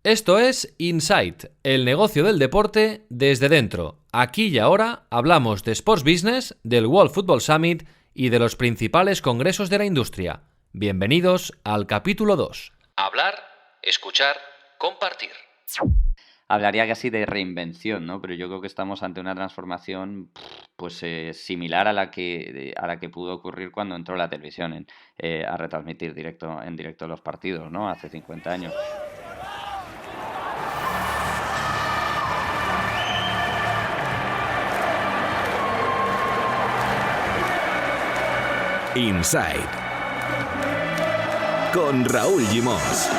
Esto es Insight, el negocio del deporte desde dentro. Aquí y ahora hablamos de Sports Business, del World Football Summit y de los principales congresos de la industria. Bienvenidos al capítulo 2. Hablar, escuchar, compartir. Hablaría casi de reinvención, ¿no? Pero yo creo que estamos ante una transformación similar a la que pudo ocurrir cuando entró la televisión a retransmitir en directo los partidos, ¿no? Hace 50 años. Insight con Raúl Gimós.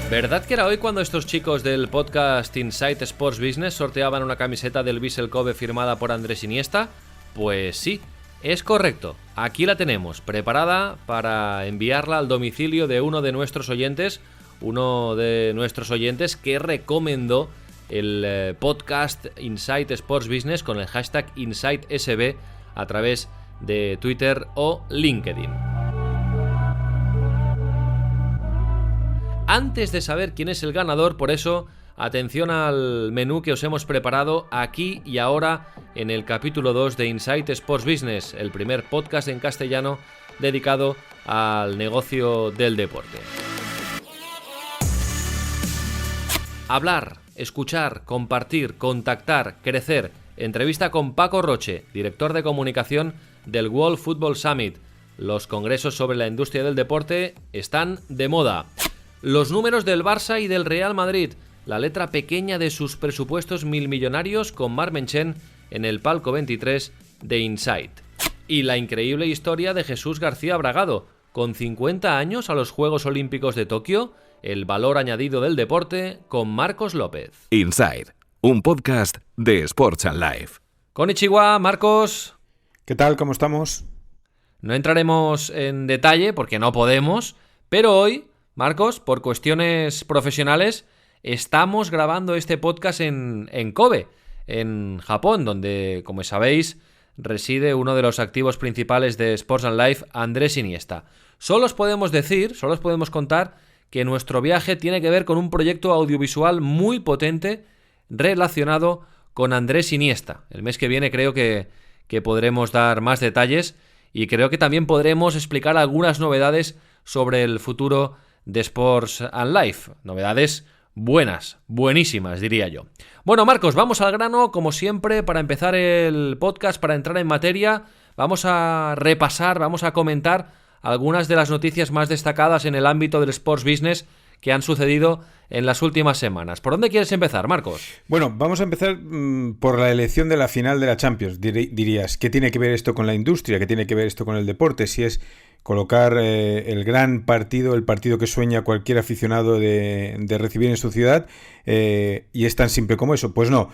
¿Verdad que era hoy cuando estos chicos del podcast Insight Sports Business sorteaban una camiseta del Vissel Kobe firmada por Andrés Iniesta? Pues sí, es correcto. Aquí la tenemos, preparada para enviarla al domicilio de uno de nuestros oyentes que recomendó el podcast Insight Sports Business con el hashtag InsightSB a través de Twitter o LinkedIn. Antes de saber quién es el ganador, por eso, atención al menú que os hemos preparado aquí y ahora en el capítulo 2 de Insight Sports Business, el primer podcast en castellano dedicado al negocio del deporte. Hablar, escuchar, compartir, contactar, crecer. Entrevista con Paco Roche, director de comunicación del World Football Summit. Los congresos sobre la industria del deporte están de moda. Los números del Barça y del Real Madrid. La letra pequeña de sus presupuestos milmillonarios con Marc Menchen en el palco 23 de Insight. Y la increíble historia de Jesús García Bragado. Con 50 años a los Juegos Olímpicos de Tokio, el valor añadido del deporte con Marcos López. Insight, un podcast de Sports and Life. Konnichiwa, Marcos. ¿Qué tal? ¿Cómo estamos? No entraremos en detalle porque no podemos, pero hoy, Marcos, por cuestiones profesionales, estamos grabando este podcast en Kobe, en Japón, donde, como sabéis, reside uno de los activos principales de Sports and Life, Andrés Iniesta. Solo os podemos contar que nuestro viaje tiene que ver con un proyecto audiovisual muy potente relacionado con Andrés Iniesta. El mes que viene creo que podremos dar más detalles y creo que también podremos explicar algunas novedades sobre el futuro de Sports and Life. Novedades buenas, buenísimas, diría yo. Bueno, Marcos, vamos al grano, como siempre, para empezar el podcast, para entrar en materia. Vamos a repasar, vamos a comentar algunas de las noticias más destacadas en el ámbito del Sports Business que han sucedido en las últimas semanas. ¿Por dónde quieres empezar, Marcos? Bueno, vamos a empezar por la elección de la final de la Champions. Dirías, ¿qué tiene que ver esto con la industria? ¿Qué tiene que ver esto con el deporte? Si es colocar el gran partido, el partido que sueña cualquier aficionado de recibir en su ciudad, y es tan simple como eso. Pues no.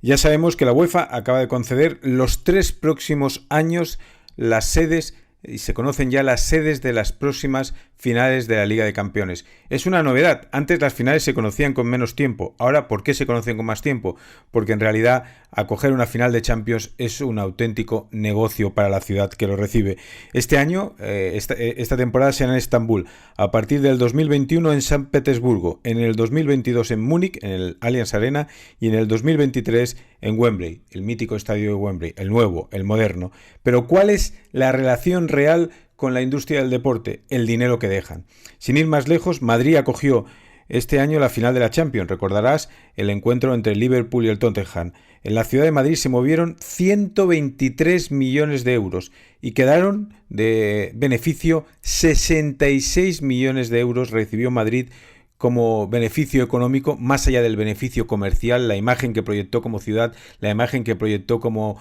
Ya sabemos que la UEFA acaba de conceder los 3 próximos años las sedes, y se conocen ya las sedes de las próximas finales de la Liga de Campeones. Es una novedad. Antes las finales se conocían con menos tiempo. Ahora, ¿por qué se conocen con más tiempo? Porque en realidad acoger una final de Champions es un auténtico negocio para la ciudad que lo recibe. Este año, esta temporada será en Estambul. A partir del 2021 en San Petersburgo. En el 2022 en Múnich, en el Allianz Arena. Y en el 2023 en Wembley, el mítico estadio de Wembley, el nuevo, el moderno. Pero ¿cuál es la relación real con la industria del deporte? El dinero que dejan. Sin ir más lejos, Madrid acogió este año la final de la Champions. Recordarás el encuentro entre el Liverpool y el Tottenham. En la ciudad de Madrid se movieron 123 millones de euros y quedaron de beneficio 66 millones de euros recibió Madrid como beneficio económico, más allá del beneficio comercial, la imagen que proyectó como ciudad, la imagen que proyectó como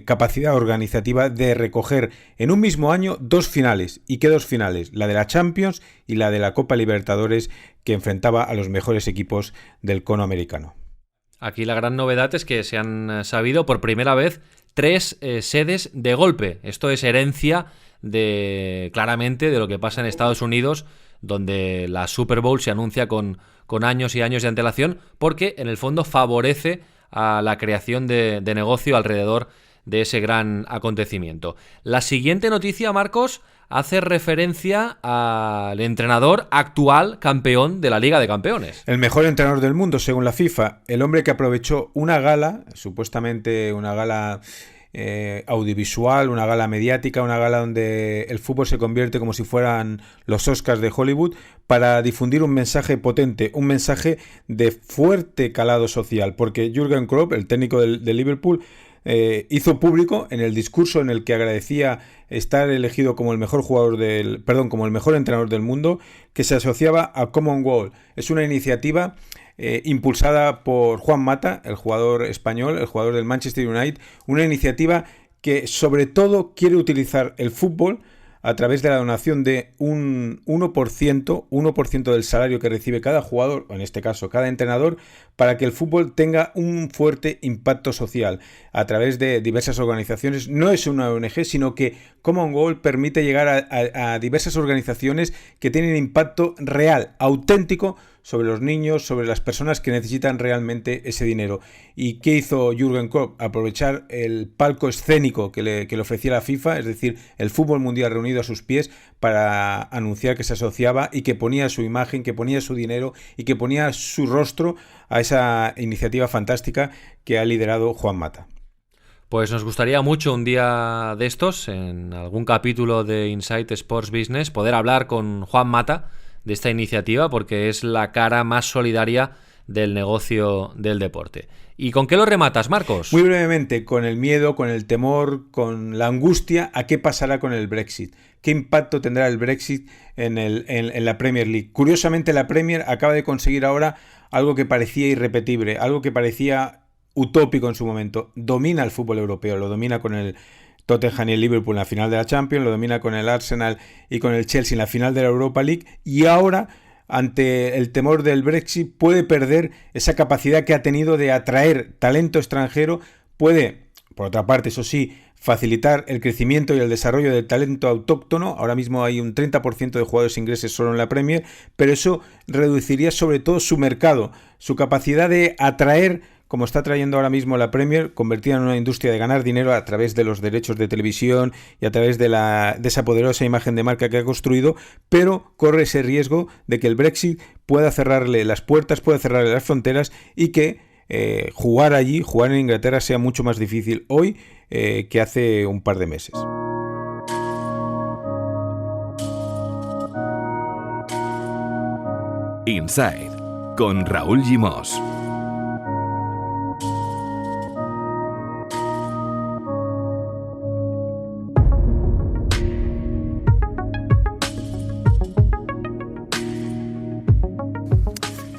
capacidad organizativa de recoger en un mismo año 2 finales. ¿Y qué 2 finales? La de la Champions y la de la Copa Libertadores, que enfrentaba a los mejores equipos del cono americano. Aquí la gran novedad es que se han sabido por primera vez 3 sedes de golpe. Esto es herencia claramente de lo que pasa en Estados Unidos, donde la Super Bowl se anuncia con años y años de antelación, porque en el fondo favorece a la creación de negocio alrededor de ese gran acontecimiento. La siguiente noticia, Marcos, hace referencia al entrenador actual campeón de la Liga de Campeones. El mejor entrenador del mundo, según la FIFA. El hombre que aprovechó una gala, supuestamente una gala audiovisual, una gala mediática, una gala donde el fútbol se convierte como si fueran los Oscars de Hollywood, para difundir un mensaje potente, un mensaje de fuerte calado social, porque Jürgen Klopp, el técnico del Liverpool, hizo público en el discurso en el que agradecía estar elegido como el mejor como el mejor entrenador del mundo, que se asociaba a Common Goal. Es una iniciativa impulsada por Juan Mata, el jugador español, el jugador del Manchester United, una iniciativa que sobre todo quiere utilizar el fútbol a través de la donación de un 1% del salario que recibe cada jugador, o en este caso cada entrenador, para que el fútbol tenga un fuerte impacto social a través de diversas organizaciones. No es una ONG, sino que Common Goal permite llegar a diversas organizaciones que tienen impacto real, auténtico, sobre los niños, sobre las personas que necesitan realmente ese dinero. ¿Y qué hizo Jürgen Klopp? Aprovechar el palco escénico que le ofrecía la FIFA, es decir, el fútbol mundial reunido a sus pies, para anunciar que se asociaba y que ponía su imagen, que ponía su dinero y que ponía su rostro a esa iniciativa fantástica que ha liderado Juan Mata. Pues nos gustaría mucho un día de estos, en algún capítulo de Inside Sports Business, poder hablar con Juan Mata de esta iniciativa, porque es la cara más solidaria del negocio del deporte. ¿Y con qué lo rematas, Marcos? Muy brevemente, con el miedo, con el temor, con la angustia a qué pasará con el Brexit. ¿Qué impacto tendrá el Brexit en la Premier League? Curiosamente, la Premier acaba de conseguir ahora algo que parecía irrepetible, algo que parecía utópico en su momento. Domina el fútbol europeo, lo domina con el Tottenham y el Liverpool en la final de la Champions, lo domina con el Arsenal y con el Chelsea en la final de la Europa League, y ahora, ante el temor del Brexit, puede perder esa capacidad que ha tenido de atraer talento extranjero. Puede, por otra parte, eso sí, facilitar el crecimiento y el desarrollo del talento autóctono. Ahora mismo hay un 30% de jugadores ingleses solo en la Premier, pero eso reduciría sobre todo su mercado, su capacidad de atraer, como está trayendo ahora mismo la Premier, convertida en una industria de ganar dinero a través de los derechos de televisión y a través de esa poderosa imagen de marca que ha construido, pero corre ese riesgo de que el Brexit pueda cerrarle las puertas, pueda cerrarle las fronteras, y que jugar en Inglaterra, sea mucho más difícil hoy que hace un par de meses. Inside, con Raúl Gimós.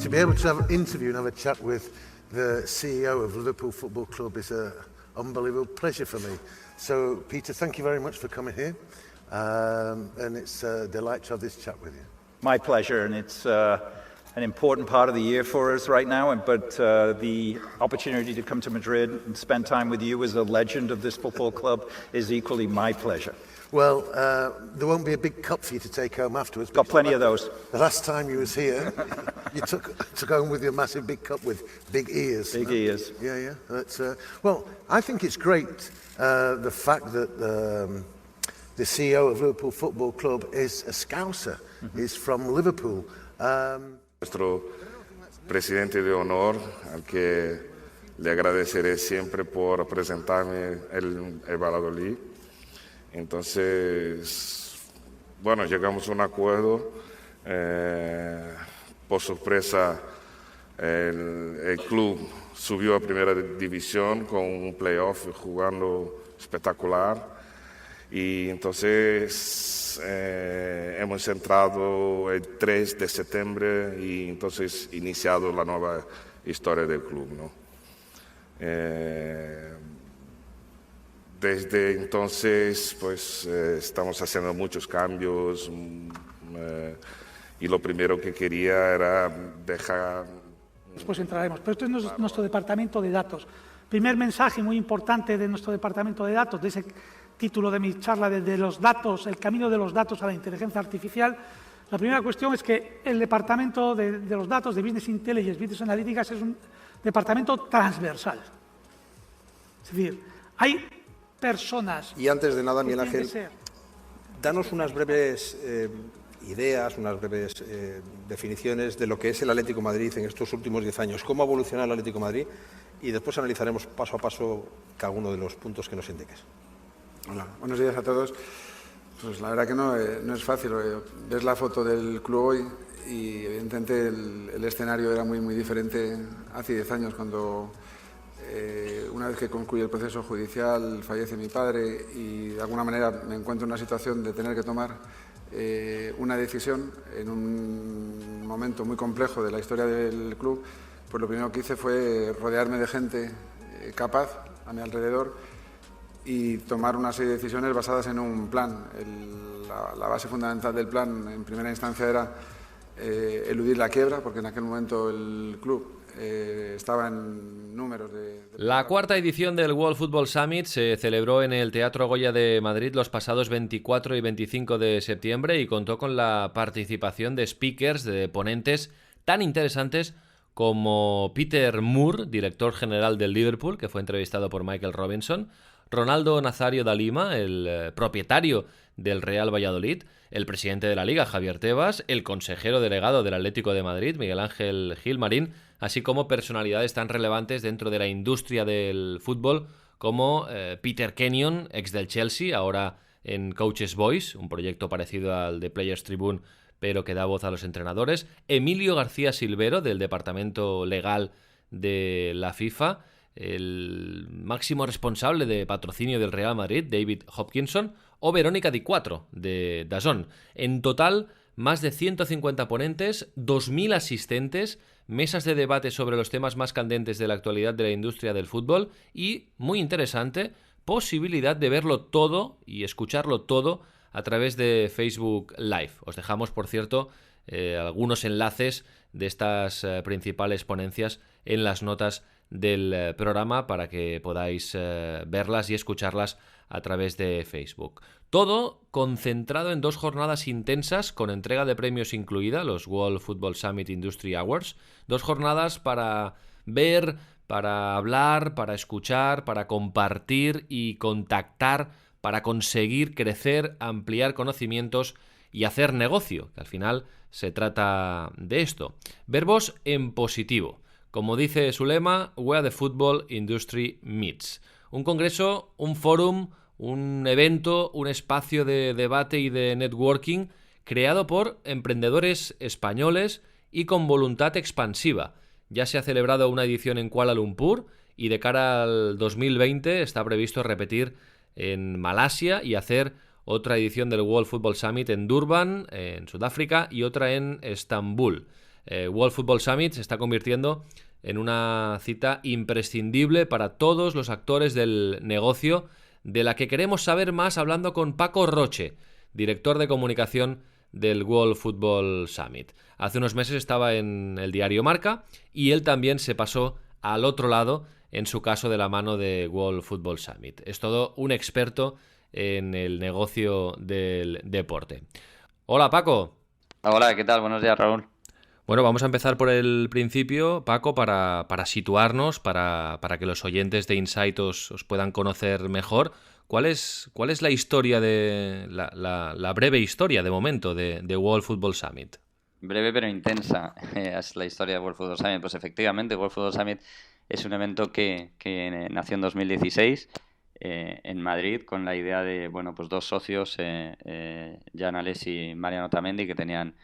To be able to have an interview and have a chat with the CEO of Liverpool Football Club is an unbelievable pleasure for me. So, Peter, thank you very much for coming here, and it's a delight to have this chat with you. My pleasure, and it's an important part of the year for us right now, but the opportunity to come to Madrid and spend time with you as a legend of this football club is equally my pleasure. Well, there won't be a big cup for you to take home afterwards. Got plenty of those. The last time you was here, you took home with your massive big cup with big ears. Big ears. Yeah, yeah. That's, well, I think it's great, the fact that the CEO of Liverpool Football Club is a Scouser. He's from Liverpool. Nuestro presidente de honor, al que le agradeceré siempre por presentarme el Valladolid. Entonces, bueno, llegamos a un acuerdo. Por sorpresa, el club subió a primera división con un playoff jugando espectacular. Y entonces hemos entrado el 3 de septiembre y entonces iniciado la nueva historia del club, ¿no? Desde entonces, pues, estamos haciendo muchos cambios y lo primero que quería era dejar... Después entraremos, pero esto es nuestro departamento de datos. Primer mensaje muy importante de nuestro departamento de datos, de ese título de mi charla, de los datos, el camino de los datos a la inteligencia artificial. La primera cuestión es que el departamento de los datos, de Business Intelligence, Business Analytics, es un departamento transversal. Es decir, hay personas. Y antes de nada, que Miguel tienen Ángel, que ser. danos unas breves ideas, unas breves definiciones de lo que es el Atlético de Madrid en estos últimos 10 años. ¿Cómo ha evolucionado el Atlético de Madrid? Y después analizaremos paso a paso cada uno de los puntos que nos indiques. Hola, buenos días a todos. Pues la verdad que no es fácil. Ves la foto del club hoy y evidentemente el escenario era muy diferente hace 10 años cuando una vez que concluye el proceso judicial fallece mi padre y de alguna manera me encuentro en una situación de tener que tomar una decisión en un momento muy complejo de la historia del club. Pues lo primero que hice fue rodearme de gente capaz a mi alrededor y tomar una serie de decisiones basadas en un plan. La base fundamental del plan en primera instancia era eludir la quiebra, porque en aquel momento el club estaba en números de... La cuarta edición del World Football Summit se celebró en el Teatro Goya de Madrid los pasados 24 y 25 de septiembre y contó con la participación de speakers, de ponentes tan interesantes como Peter Moore, director general del Liverpool, que fue entrevistado por Michael Robinson, Ronaldo Nazario da Lima, el propietario del Real Valladolid, el presidente de la Liga, Javier Tebas, el consejero delegado del Atlético de Madrid, Miguel Ángel Gilmarín, así como personalidades tan relevantes dentro de la industria del fútbol como Peter Kenyon, ex del Chelsea, ahora en Coaches Voice, un proyecto parecido al de Players Tribune, pero que da voz a los entrenadores, Emilio García Silvero, del Departamento Legal de la FIFA, el máximo responsable de patrocinio del Real Madrid, David Hopkinson, o Verónica Di Quattro, de DAZN. En total, más de 150 ponentes, 2.000 asistentes, mesas de debate sobre los temas más candentes de la actualidad de la industria del fútbol y, muy interesante, posibilidad de verlo todo y escucharlo todo a través de Facebook Live. Os dejamos, por cierto, algunos enlaces de estas principales ponencias en las notas del programa para que podáis verlas y escucharlas a través de Facebook. Todo concentrado en 2 jornadas intensas con entrega de premios incluida, los World Football Summit Industry Awards. 2 jornadas para ver, para hablar, para escuchar, para compartir y contactar, para conseguir crecer, ampliar conocimientos y hacer negocio, que al final se trata de esto. Verbos en positivo. Como dice su lema, Where the Football Industry Meets. Un congreso, un fórum, un evento, un espacio de debate y de networking creado por emprendedores españoles y con voluntad expansiva. Ya se ha celebrado una edición en Kuala Lumpur y de cara al 2020 está previsto repetir en Malasia y hacer otra edición del World Football Summit en Durban, en Sudáfrica, y otra en Estambul. World Football Summit se está convirtiendo en una cita imprescindible para todos los actores del negocio, de la que queremos saber más hablando con Paco Roche, director de comunicación del World Football Summit. Hace unos meses estaba en el diario Marca y él también se pasó al otro lado, en su caso de la mano de World Football Summit. Es todo un experto en el negocio del deporte. Hola, Paco. Hola, ¿qué tal? Buenos días, Raúl. Bueno, vamos a empezar por el principio, Paco, para situarnos, para que los oyentes de Insight os puedan conocer mejor. ¿Cuál es la historia de la breve historia de momento de World Football Summit? Breve pero intensa es la historia de World Football Summit. Pues efectivamente, World Football Summit es un evento que nació en 2016 en Madrid con la idea de, bueno, pues 2 socios, Jan Alesi y Mariano Tamendi, que tenían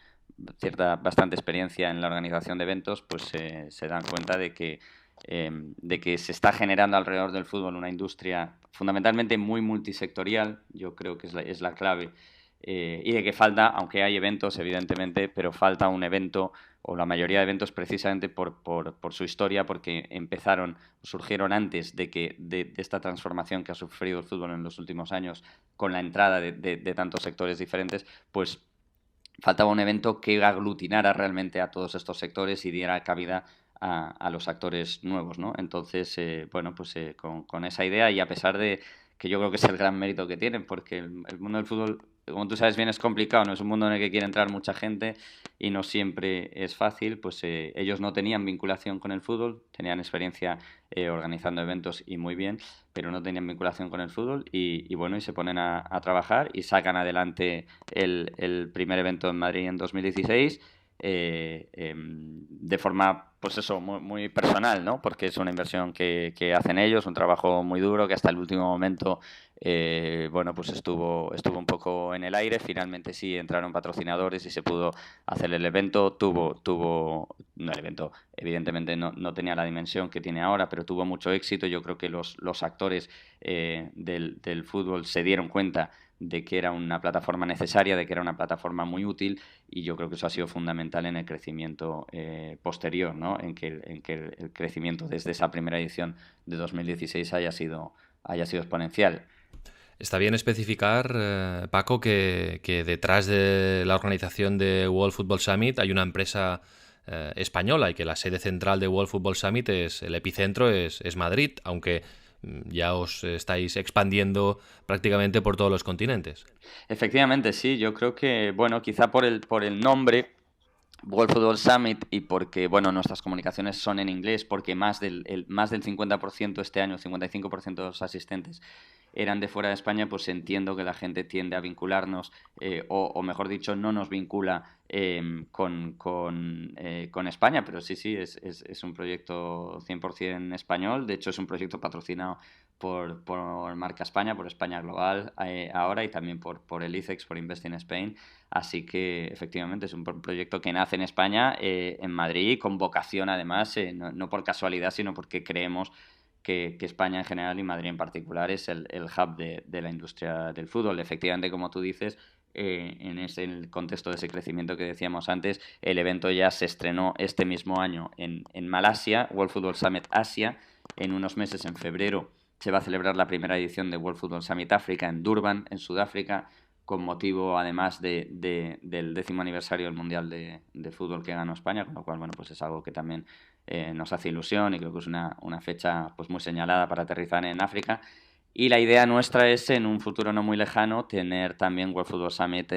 bastante experiencia en la organización de eventos, pues se dan cuenta de que se está generando alrededor del fútbol una industria fundamentalmente muy multisectorial, yo creo que es la clave, y de que falta, aunque hay eventos evidentemente, pero falta un evento o la mayoría de eventos precisamente por su historia, porque surgieron antes de esta transformación que ha sufrido el fútbol en los últimos años con la entrada de tantos sectores diferentes, pues faltaba un evento que aglutinara realmente a todos estos sectores y diera cabida a los actores nuevos, ¿no? Entonces, con esa idea, y a pesar de que yo creo que es el gran mérito que tienen, porque el mundo del fútbol como tú sabes bien, es complicado, no es un mundo en el que quiere entrar mucha gente y no siempre es fácil. Pues ellos no tenían vinculación con el fútbol, tenían experiencia organizando eventos y muy bien, pero no tenían vinculación con el fútbol y bueno, y se ponen a trabajar y sacan adelante el primer evento en Madrid en 2016. De forma, pues eso, muy, muy personal, ¿no? Porque es una inversión que hacen ellos, un trabajo muy duro que hasta el último momento, bueno, pues estuvo un poco en el aire. Finalmente sí entraron patrocinadores y se pudo hacer el evento. No, el evento evidentemente no tenía la dimensión que tiene ahora, pero tuvo mucho éxito. Yo creo que los actores del fútbol se dieron cuenta de que era una plataforma necesaria, de que era una plataforma muy útil, y yo creo que eso ha sido fundamental en el crecimiento posterior, ¿no? En que el crecimiento desde esa primera edición de 2016 haya sido exponencial. Está bien especificar, Paco, que detrás de la organización de World Football Summit hay una empresa española y que la sede central de World Football Summit el epicentro es Madrid, aunque ya os estáis expandiendo prácticamente por todos los continentes. Efectivamente, sí. Yo creo que, bueno, quizá por el nombre World Football Summit y porque, bueno, nuestras comunicaciones son en inglés, porque más del 50% este año, 55% de los asistentes eran de fuera de España, pues entiendo que la gente tiende a vincularnos, o mejor dicho, no nos vincula con España, pero sí, es un proyecto 100% español. De hecho, es un proyecto patrocinado por Marca España, por España Global ahora, y también por el ICEX, por Invest in Spain. Así que, efectivamente, es un proyecto que nace en España, en Madrid, con vocación, además, no por casualidad, sino porque creemos que España en general y Madrid en particular es el hub de la industria del fútbol. Efectivamente, como tú dices, en el contexto de ese crecimiento que decíamos antes, el evento ya se estrenó este mismo año en Malasia, World Football Summit Asia. En unos meses, en febrero, se va a celebrar la primera edición de World Football Summit África en Durban, en Sudáfrica, con motivo además del 10º aniversario del Mundial de Fútbol que ganó España, con lo cual, bueno, pues es algo que también nos hace ilusión y creo que es una fecha pues muy señalada para aterrizar en África. Y la idea nuestra es, en un futuro no muy lejano, tener también World Football Summit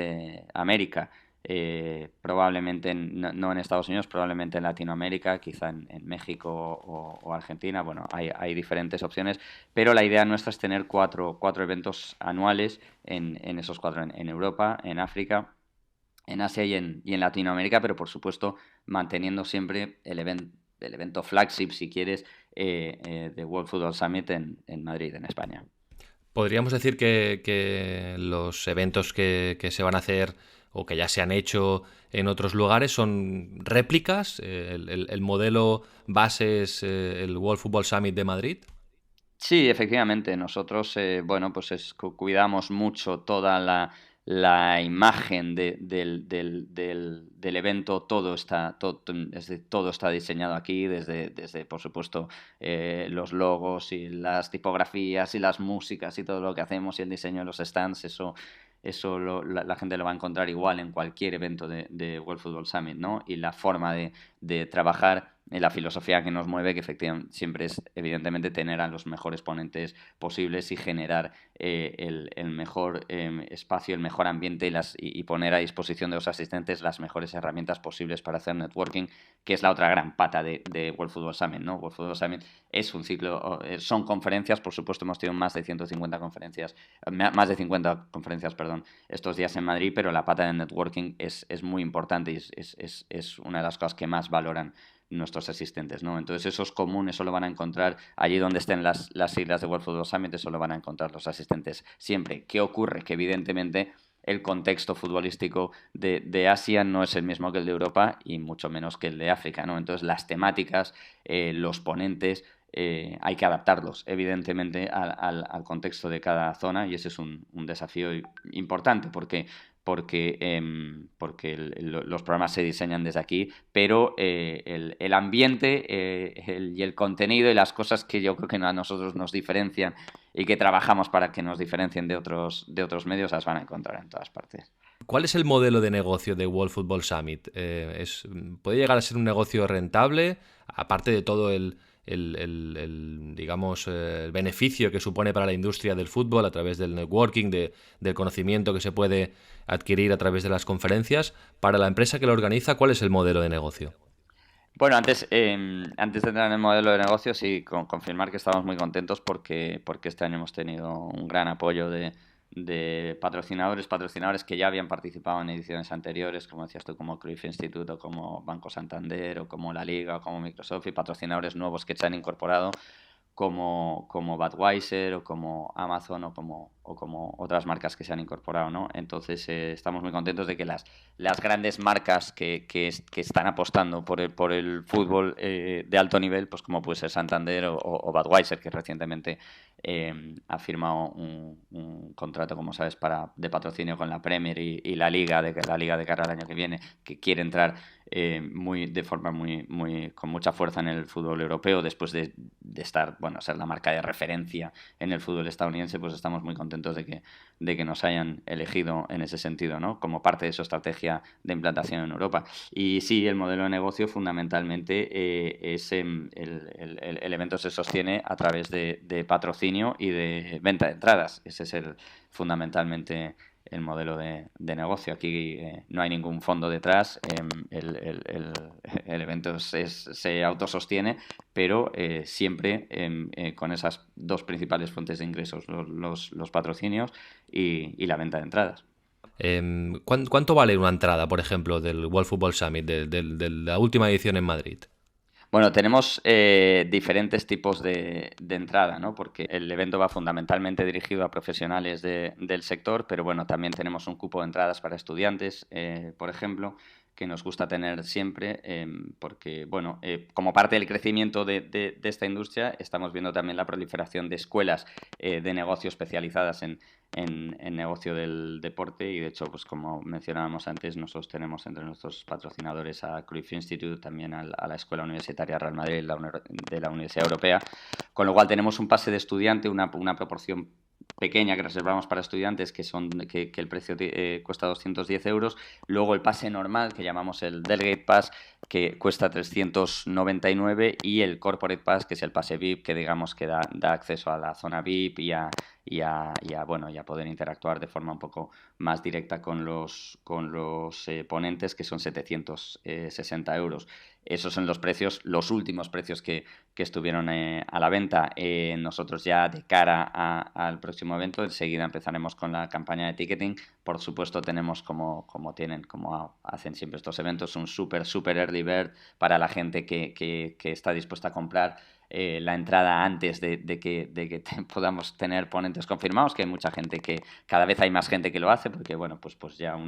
América. Probablemente no en Estados Unidos, probablemente en Latinoamérica, quizá en México o Argentina. Bueno, hay diferentes opciones, pero la idea nuestra es tener cuatro eventos anuales en esos cuatro, en Europa, en África, en Asia y en Latinoamérica, pero por supuesto manteniendo siempre el evento flagship, si quieres, de World Football Summit en Madrid, en España. ¿Podríamos decir que los eventos que se van a hacer o que ya se han hecho en otros lugares son réplicas? ¿El modelo base es el World Football Summit de Madrid? Sí, efectivamente. Nosotros, bueno, pues cuidamos mucho toda la imagen del evento. Todo está diseñado aquí, desde por supuesto, los logos y las tipografías y las músicas y todo lo que hacemos y el diseño de los stands. Eso la gente lo va a encontrar igual en cualquier evento de World Football Summit, ¿no? Y la forma de trabajar, la filosofía que nos mueve, que efectivamente siempre es, evidentemente, tener a los mejores ponentes posibles y generar el mejor espacio, el mejor ambiente y poner a disposición de los asistentes las mejores herramientas posibles para hacer networking, que es la otra gran pata de World Football Summit, ¿no? World Football Summit es un ciclo, son conferencias. Por supuesto, hemos tenido más de 50 conferencias, estos días en Madrid, pero la pata de networking es muy importante y es una de las cosas que más valoran nuestros asistentes, ¿no? Entonces eso es común, eso lo van a encontrar allí donde estén las siglas de World Football Summit, eso lo van a encontrar los asistentes siempre. ¿Qué ocurre? Que evidentemente el contexto futbolístico de Asia no es el mismo que el de Europa y mucho menos que el de África, ¿no? Entonces las temáticas, los ponentes, hay que adaptarlos evidentemente al contexto de cada zona, y ese es un desafío importante porque los programas se diseñan desde aquí, pero el ambiente y el contenido y las cosas que yo creo que a nosotros nos diferencian y que trabajamos para que nos diferencien de otros medios, las van a encontrar en todas partes. ¿Cuál es el modelo de negocio de World Football Summit? ¿Puede llegar a ser un negocio rentable, aparte de todo el digamos, el beneficio que supone para la industria del fútbol a través del networking, del conocimiento que se puede adquirir a través de las conferencias. Para la empresa que lo organiza, ¿cuál es el modelo de negocio? Bueno, antes de entrar en el modelo de negocio, sí, confirmar que estamos muy contentos porque este año hemos tenido un gran apoyo de patrocinadores que ya habían participado en ediciones anteriores, como decías tú, como Cruyff Institute, o como Banco Santander, o como la Liga, o como Microsoft, y patrocinadores nuevos que se han incorporado, como Budweiser, o como Amazon, o como otras marcas que se han incorporado, ¿no? Entonces estamos muy contentos de que las grandes marcas que están apostando por el fútbol de alto nivel, pues como puede ser Santander o Budweiser, que recientemente ha firmado un contrato, como sabes, de patrocinio con la Premier y la Liga de cara al año que viene, que quiere entrar de forma con mucha fuerza en el fútbol europeo, después de estar, ser la marca de referencia en el fútbol estadounidense. Pues estamos muy contentos de que nos hayan elegido en ese sentido, ¿no? Como parte de su estrategia de implantación en Europa. Y sí, el modelo de negocio fundamentalmente es el evento se sostiene a través de patrocinio y de venta de entradas. Ese es fundamentalmente el modelo de negocio. Aquí no hay ningún fondo detrás, el evento se autosostiene, pero siempre con esas dos principales fuentes de ingresos, los patrocinios y la venta de entradas. ¿Cuánto vale una entrada, por ejemplo, del World Football Summit, de la última edición en Madrid? Bueno, tenemos diferentes tipos de entrada, ¿no? Porque el evento va fundamentalmente dirigido a profesionales del sector, pero bueno, también tenemos un cupo de entradas para estudiantes, por ejemplo, que nos gusta tener siempre, porque, como parte del crecimiento de esta industria, estamos viendo también la proliferación de escuelas de negocio especializadas en negocio del deporte, y de hecho, pues como mencionábamos antes, nosotros tenemos entre nuestros patrocinadores a Cruyff Institute, también a la Escuela Universitaria Real Madrid de la Universidad Europea, con lo cual tenemos un pase de estudiante, una proporción pequeña que reservamos para estudiantes, que el precio cuesta 210 euros. Luego el pase normal, que llamamos el Delegate Pass, que cuesta 399, y el Corporate Pass, que es el pase VIP, que digamos que da acceso a la zona VIP y a poder interactuar de forma un poco más directa con los ponentes, que son 760 euros. Esos son los últimos precios que estuvieron a la venta. Nosotros ya de cara al próximo evento, enseguida empezaremos con la campaña de ticketing. Por supuesto, tenemos como hacen siempre estos eventos, un super early bird para la gente que está dispuesta a comprar la entrada antes de que podamos tener ponentes confirmados, que hay mucha gente cada vez hay más gente que lo hace, porque pues ya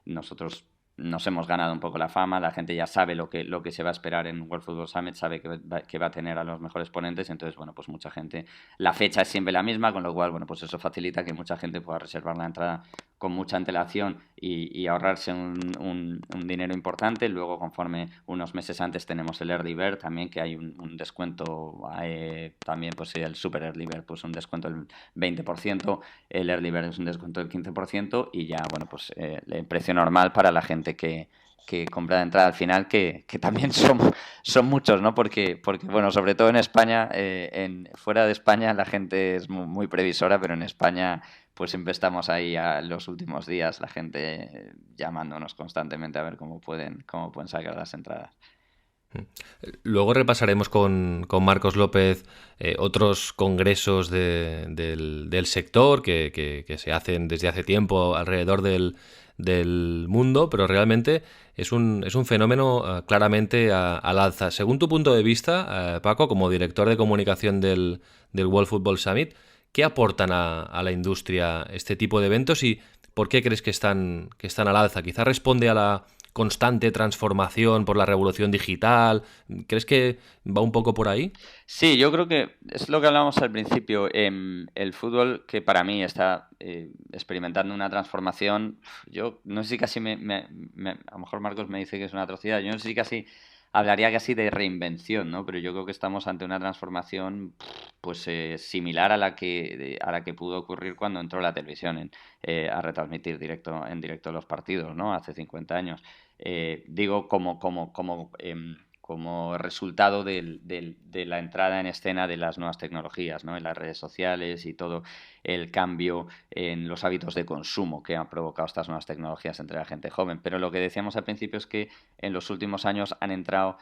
nosotros nos hemos ganado un poco la fama, la gente ya sabe lo que se va a esperar en World Football Summit, sabe que va a tener a los mejores ponentes, entonces pues mucha gente, la fecha es siempre la misma, con lo cual pues eso facilita que mucha gente pueda reservar la entrada con mucha antelación y ahorrarse un dinero importante. Luego, conforme unos meses antes, tenemos el Early Bird también, que hay un descuento, también pues el Super Early Bird, pues un descuento del 20%, el Early Bird es un descuento del 15%, y ya pues el precio normal para la gente que compra de entrada al final, que también son muchos, ¿no? Porque sobre todo en España, fuera de España la gente es muy previsora, pero en España pues siempre estamos ahí a los últimos días, la gente llamándonos constantemente a ver cómo pueden sacar las entradas. Luego repasaremos con Marcos López otros congresos del sector que se hacen desde hace tiempo alrededor del mundo, pero realmente es un fenómeno claramente al alza. Según tu punto de vista, Paco, como director de comunicación del World Football Summit, ¿qué aportan a la industria este tipo de eventos y por qué crees que están al alza? ¿Quizá responde a la constante transformación por la revolución digital? ¿Crees que va un poco por ahí? Sí, yo creo que es lo que hablábamos al principio. El fútbol, que para mí está experimentando una transformación, yo no sé si casi a lo mejor Marcos me dice que es una atrocidad, yo no sé si casi hablaría casi de reinvención, ¿no? Pero yo creo que estamos ante una transformación pues similar a la que pudo ocurrir cuando entró la televisión a retransmitir en directo los partidos, ¿no? Hace 50 años. Digo, como como resultado de la entrada en escena de las nuevas tecnologías, ¿no? En las redes sociales y todo el cambio en los hábitos de consumo que han provocado estas nuevas tecnologías entre la gente joven. Pero lo que decíamos al principio es que en los últimos años han entrado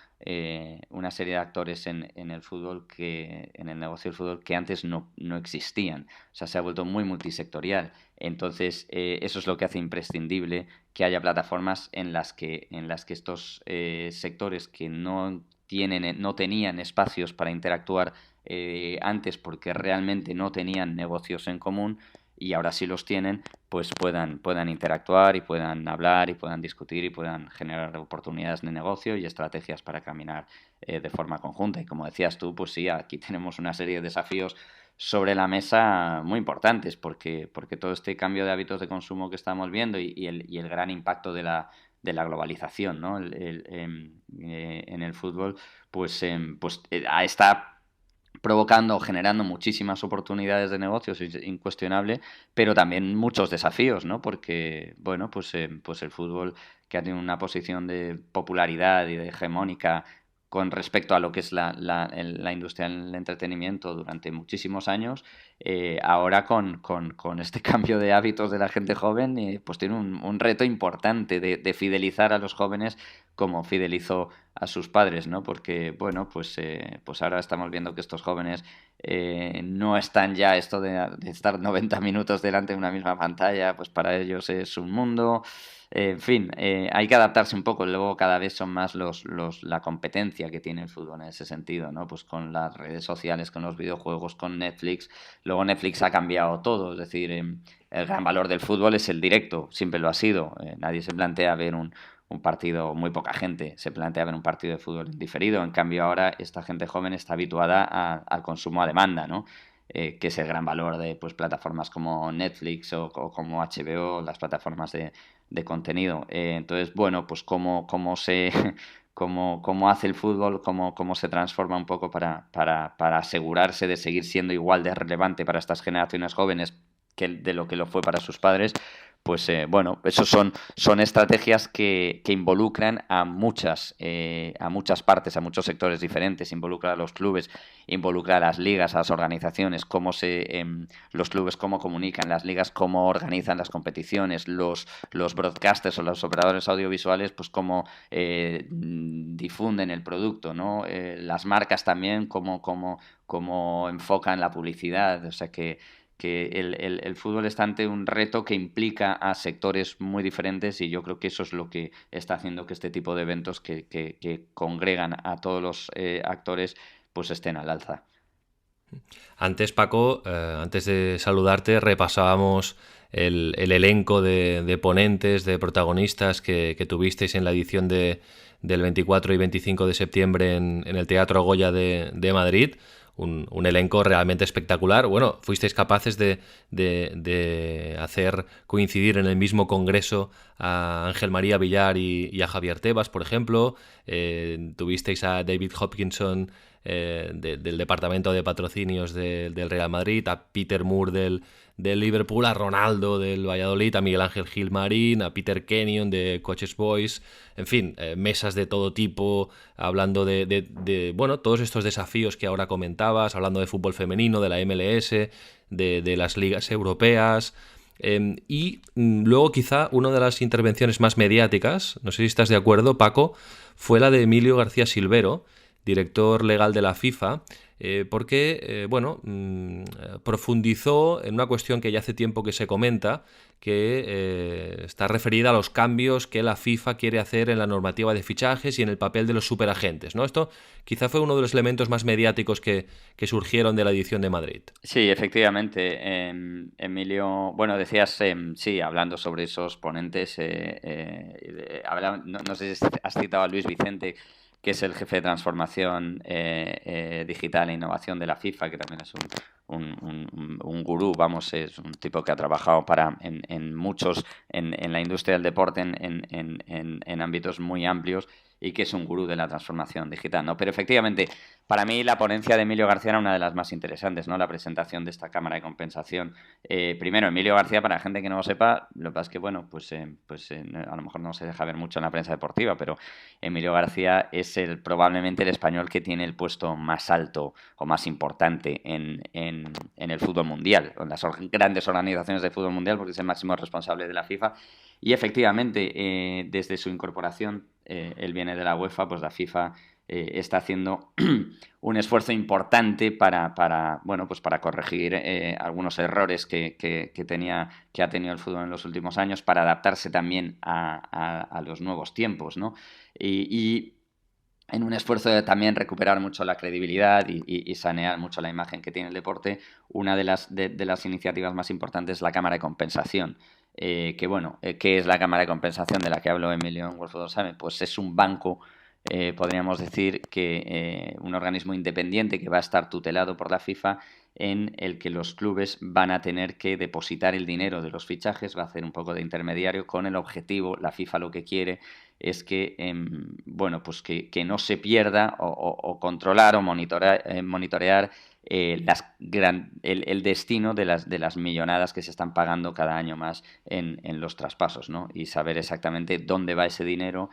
una serie de actores en el fútbol, en el negocio del fútbol, que antes no existían. O sea, se ha vuelto muy multisectorial. Entonces, eso es lo que hace imprescindible que haya plataformas en las que estos sectores que no tenían espacios para interactuar antes porque realmente no tenían negocios en común, y ahora sí los tienen, pues puedan interactuar y puedan hablar y puedan discutir y puedan generar oportunidades de negocio y estrategias para caminar de forma conjunta. Y como decías tú, pues sí, aquí tenemos una serie de desafíos sobre la mesa muy importantes, porque todo este cambio de hábitos de consumo que estamos viendo y el gran impacto de la globalización, ¿no? En el fútbol, pues está provocando, generando muchísimas oportunidades de negocios, incuestionable, pero también muchos desafíos, ¿no? Porque, bueno, pues el fútbol, que ha tenido una posición de popularidad y de hegemónica con respecto a lo que es la industria del entretenimiento durante muchísimos años, ahora con este cambio de hábitos de la gente joven, pues tiene un reto importante de fidelizar a los jóvenes como fidelizó a sus padres, ¿no? Porque, bueno, pues ahora estamos viendo que estos jóvenes no están ya esto de estar 90 minutos delante de una misma pantalla, pues para ellos es un mundo. En fin, hay que adaptarse un poco. Luego cada vez son más la competencia que tiene el fútbol en ese sentido, ¿no? Pues con las redes sociales, con los videojuegos, con Netflix. Luego Netflix ha cambiado todo, es decir, el gran valor del fútbol es el directo, siempre lo ha sido. Nadie se plantea ver un partido, muy poca gente se plantea ver un partido de fútbol diferido. En cambio ahora esta gente joven está habituada al consumo a demanda, ¿no? Que es el gran valor de pues plataformas como Netflix o como HBO, las plataformas de contenido. Entonces, bueno, pues cómo hace el fútbol, cómo se transforma un poco para asegurarse de seguir siendo igual de relevante para estas generaciones jóvenes que de lo que lo fue para sus padres. Pues bueno, esos son estrategias que involucran a muchas partes, a muchos sectores diferentes. Involucra a los clubes, involucra a las ligas, a las organizaciones, los clubes cómo comunican, las ligas cómo organizan las competiciones, los broadcasters o los operadores audiovisuales, pues cómo difunden el producto, ¿no? Las marcas también, cómo enfocan la publicidad. O sea que el fútbol está ante un reto que implica a sectores muy diferentes, y yo creo que eso es lo que está haciendo que este tipo de eventos que congregan a todos los actores pues estén al alza. Antes, Paco, antes de saludarte, repasábamos el elenco de ponentes, de protagonistas que tuvisteis en la edición del 24 y 25 de septiembre en el Teatro Goya de Madrid. Un elenco realmente espectacular. Bueno, fuisteis capaces de hacer coincidir en el mismo congreso a Ángel María Villar y a Javier Tebas, por ejemplo. Tuvisteis a David Hopkinson del departamento de patrocinios del Real Madrid, a Peter Moore del Liverpool, a Ronaldo del Valladolid, a Miguel Ángel Gilmarín, a Peter Kenyon de Coaches Boys, en fin, mesas de todo tipo, hablando de bueno, todos estos desafíos que ahora comentabas, hablando de fútbol femenino, de la MLS, de las ligas europeas. Y luego quizá una de las intervenciones más mediáticas, no sé si estás de acuerdo, Paco, fue la de Emilio García Silvero, director legal de la FIFA, porque profundizó en una cuestión que ya hace tiempo que se comenta, que está referida a los cambios que la FIFA quiere hacer en la normativa de fichajes y en el papel de los superagentes, ¿no? Esto quizá fue uno de los elementos más mediáticos que surgieron de la edición de Madrid. Sí, efectivamente. Emilio, bueno, decías, sí, hablando sobre esos ponentes, no sé si has citado a Luis Vicente, que es el jefe de transformación digital e innovación de la FIFA, que también es un gurú, vamos, es un tipo que ha trabajado en la industria del deporte en ámbitos muy amplios, y que es un gurú de la transformación digital, ¿no? Pero efectivamente, para mí la ponencia de Emilio García era una de las más interesantes, ¿no? La presentación de esta cámara de compensación. Primero, Emilio García, para la gente que no lo sepa, lo que pasa es que, bueno, a lo mejor no se deja ver mucho en la prensa deportiva, pero Emilio García es probablemente el español que tiene el puesto más alto o más importante en el fútbol mundial, en las grandes organizaciones de fútbol mundial, porque es el máximo responsable de la FIFA. Y efectivamente, desde su incorporación, él viene de la UEFA, pues la FIFA está haciendo un esfuerzo importante para corregir algunos errores que ha tenido el fútbol en los últimos años, para adaptarse también a los nuevos tiempos, ¿no? Y en un esfuerzo de también recuperar mucho la credibilidad y sanear mucho la imagen que tiene el deporte, una de las iniciativas más importantes es la Cámara de Compensación. ¿Qué es la Cámara de Compensación de la que habló Emilio en World Football Summit? Pues es un banco, podríamos decir, que un organismo independiente que va a estar tutelado por la FIFA, en el que los clubes van a tener que depositar el dinero de los fichajes, va a hacer un poco de intermediario con el objetivo. La FIFA lo que quiere es que que no se pierda o controlar o monitorear el destino de las millonadas que se están pagando cada año más en los traspasos, ¿no? Y saber exactamente dónde va ese dinero,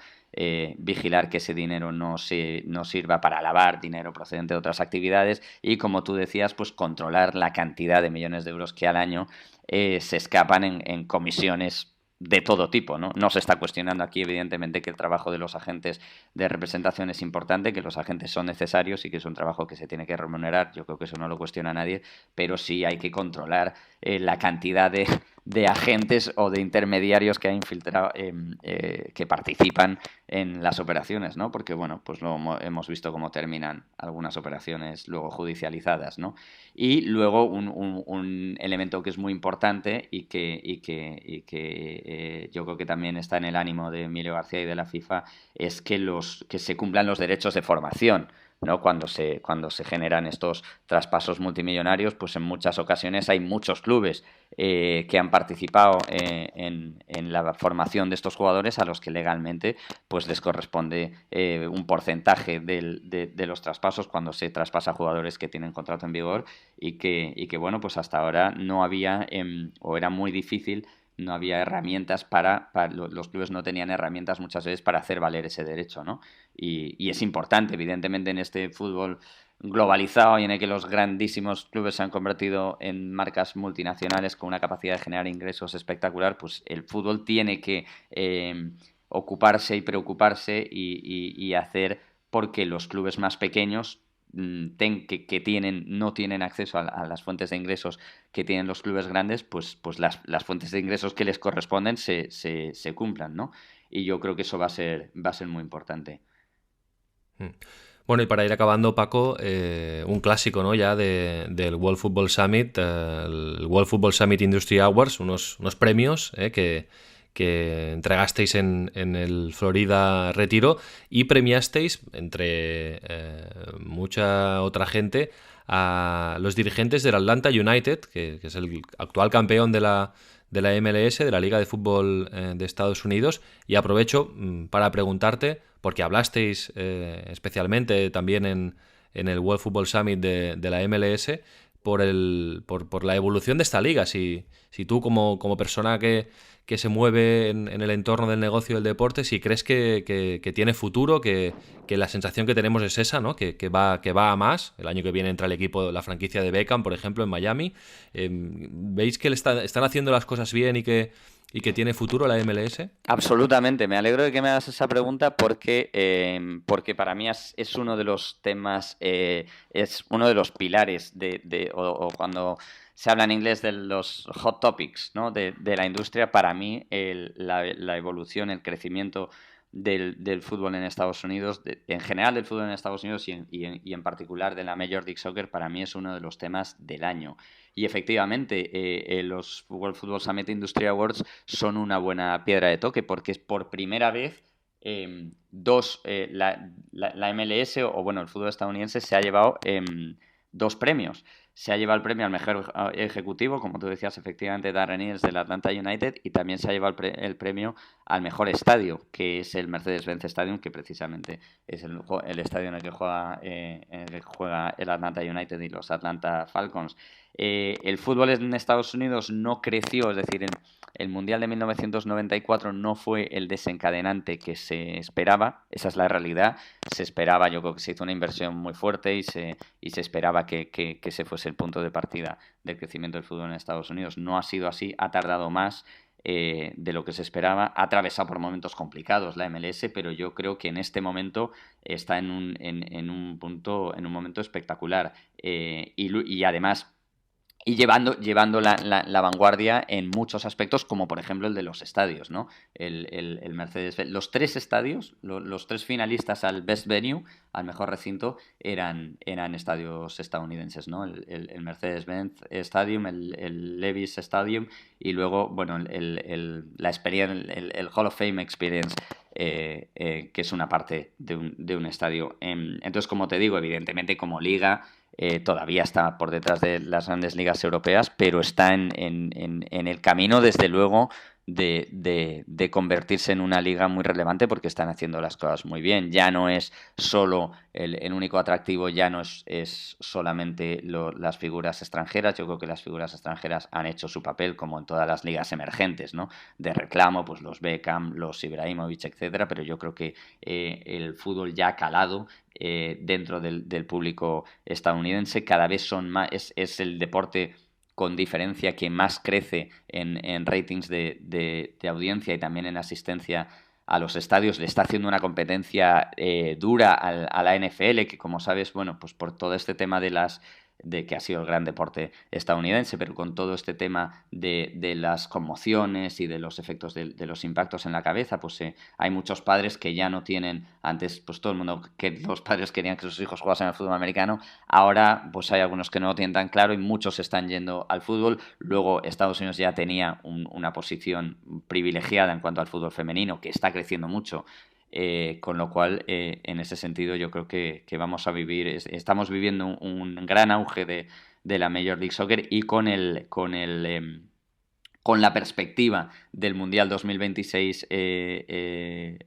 vigilar que ese dinero no sirva para lavar dinero procedente de otras actividades y, como tú decías, pues controlar la cantidad de millones de euros que al año se escapan en comisiones de todo tipo, ¿no? No se está cuestionando aquí, evidentemente, que el trabajo de los agentes de representación es importante, que los agentes son necesarios y que es un trabajo que se tiene que remunerar. Yo creo que eso no lo cuestiona nadie, pero sí hay que controlar la cantidad de agentes o de intermediarios que ha infiltrado, que participan en las operaciones, ¿no? Porque, bueno, pues hemos visto cómo terminan algunas operaciones luego judicializadas, ¿no? Y luego un elemento que es muy importante y que yo creo que también está en el ánimo de Emilio García y de la FIFA, es que se cumplan los derechos de formación, ¿no? Cuando se generan estos traspasos multimillonarios, pues en muchas ocasiones hay muchos clubes que han participado en la formación de estos jugadores, a los que legalmente pues les corresponde un porcentaje de los traspasos cuando se traspasa a jugadores que tienen contrato en vigor y que bueno, pues hasta ahora no había o era muy difícil. No había herramientas los clubes no tenían herramientas muchas veces para hacer valer ese derecho, ¿no? Y es importante, evidentemente, en este fútbol globalizado y en el que los grandísimos clubes se han convertido en marcas multinacionales con una capacidad de generar ingresos espectacular, pues el fútbol tiene que ocuparse y preocuparse y hacer porque los clubes más pequeños que no tienen acceso a las fuentes de ingresos que tienen los clubes grandes, pues las fuentes de ingresos que les corresponden se cumplan, ¿no? Y yo creo que eso va a ser muy importante. Bueno, y para ir acabando, Paco, un clásico, ¿no? Ya del World Football Summit, el World Football Summit Industry Awards, unos premios que entregasteis en el Florida Retiro y premiasteis, entre mucha otra gente, a los dirigentes del Atlanta United, que es el actual campeón de la MLS, de la Liga de Fútbol de Estados Unidos. Y aprovecho para preguntarte, porque hablasteis especialmente también en el World Football Summit de la MLS, por la evolución de esta liga. Si tú, como persona que se mueve en el entorno del negocio del deporte, si crees que tiene futuro, que la sensación que tenemos es esa, ¿no? Que va a más. El año que viene entra el equipo, la franquicia de Beckham, por ejemplo, en Miami. ¿Veis que están haciendo las cosas bien y que tiene futuro la MLS? Absolutamente. Me alegro de que me hagas esa pregunta porque para mí es uno de los temas, es uno de los pilares o cuando se habla en inglés de los hot topics, ¿no? de la industria. Para mí la evolución, el crecimiento del fútbol en Estados Unidos, en general del fútbol en Estados Unidos y en particular de la Major League Soccer, para mí es uno de los temas del año. Y efectivamente, los World Football Summit Industry Awards son una buena piedra de toque, porque es por primera vez la MLS o bueno, el fútbol estadounidense se ha llevado 2 premios. se ha llevado el premio al mejor ejecutivo, como tú decías, efectivamente, Darren Eales del Atlanta United, y también se ha llevado el premio al mejor estadio, que es el Mercedes-Benz Stadium, que precisamente es el estadio en el que juega el Atlanta United y los Atlanta Falcons. El fútbol en Estados Unidos no creció, es decir, el Mundial de 1994 no fue el desencadenante que se esperaba, esa es la realidad. Se esperaba, yo creo que se hizo una inversión muy fuerte y se esperaba que ese fuese el punto de partida del crecimiento del fútbol en Estados Unidos. No ha sido así, ha tardado más de lo que se esperaba, ha atravesado por momentos complicados la MLS, pero yo creo que en este momento está en un momento espectacular, y además llevando la vanguardia en muchos aspectos, como por ejemplo el de los estadios, ¿no? El Mercedes-Benz. Los 3 estadios, los 3 finalistas al Best Venue, al mejor recinto, eran estadios estadounidenses, ¿no? El Mercedes-Benz Stadium, el Levi's Stadium y luego, bueno, el Hall of Fame Experience, que es una parte de un estadio. Entonces, como te digo, evidentemente como liga todavía está por detrás de las grandes ligas europeas, pero está en el camino, desde luego, de convertirse en una liga muy relevante, porque están haciendo las cosas muy bien. Ya no es solo el único atractivo, ya no es solamente las figuras extranjeras. Yo creo que las figuras extranjeras han hecho su papel, como en todas las ligas emergentes, ¿no? De reclamo, pues los Beckham, los Ibrahimovic, etcétera, pero yo creo que el fútbol ya ha calado dentro del público estadounidense. Cada vez son más, es el deporte con diferencia que más crece en ratings de audiencia y también en asistencia a los estadios. Le está haciendo una competencia dura a la NFL, que, como sabes, bueno, pues por todo este tema de que ha sido el gran deporte estadounidense, pero con todo este tema de las conmociones y de los efectos de los impactos en la cabeza, pues hay muchos padres que ya no tienen, antes pues todo el mundo, que los padres querían que sus hijos jugasen al fútbol americano, ahora pues hay algunos que no lo tienen tan claro y muchos están yendo al fútbol. Luego Estados Unidos ya tenía una posición privilegiada en cuanto al fútbol femenino, que está creciendo mucho. Con lo cual, en ese sentido, yo creo que vamos a estamos viviendo un gran auge de la Major League Soccer, y con la perspectiva del Mundial 2026 en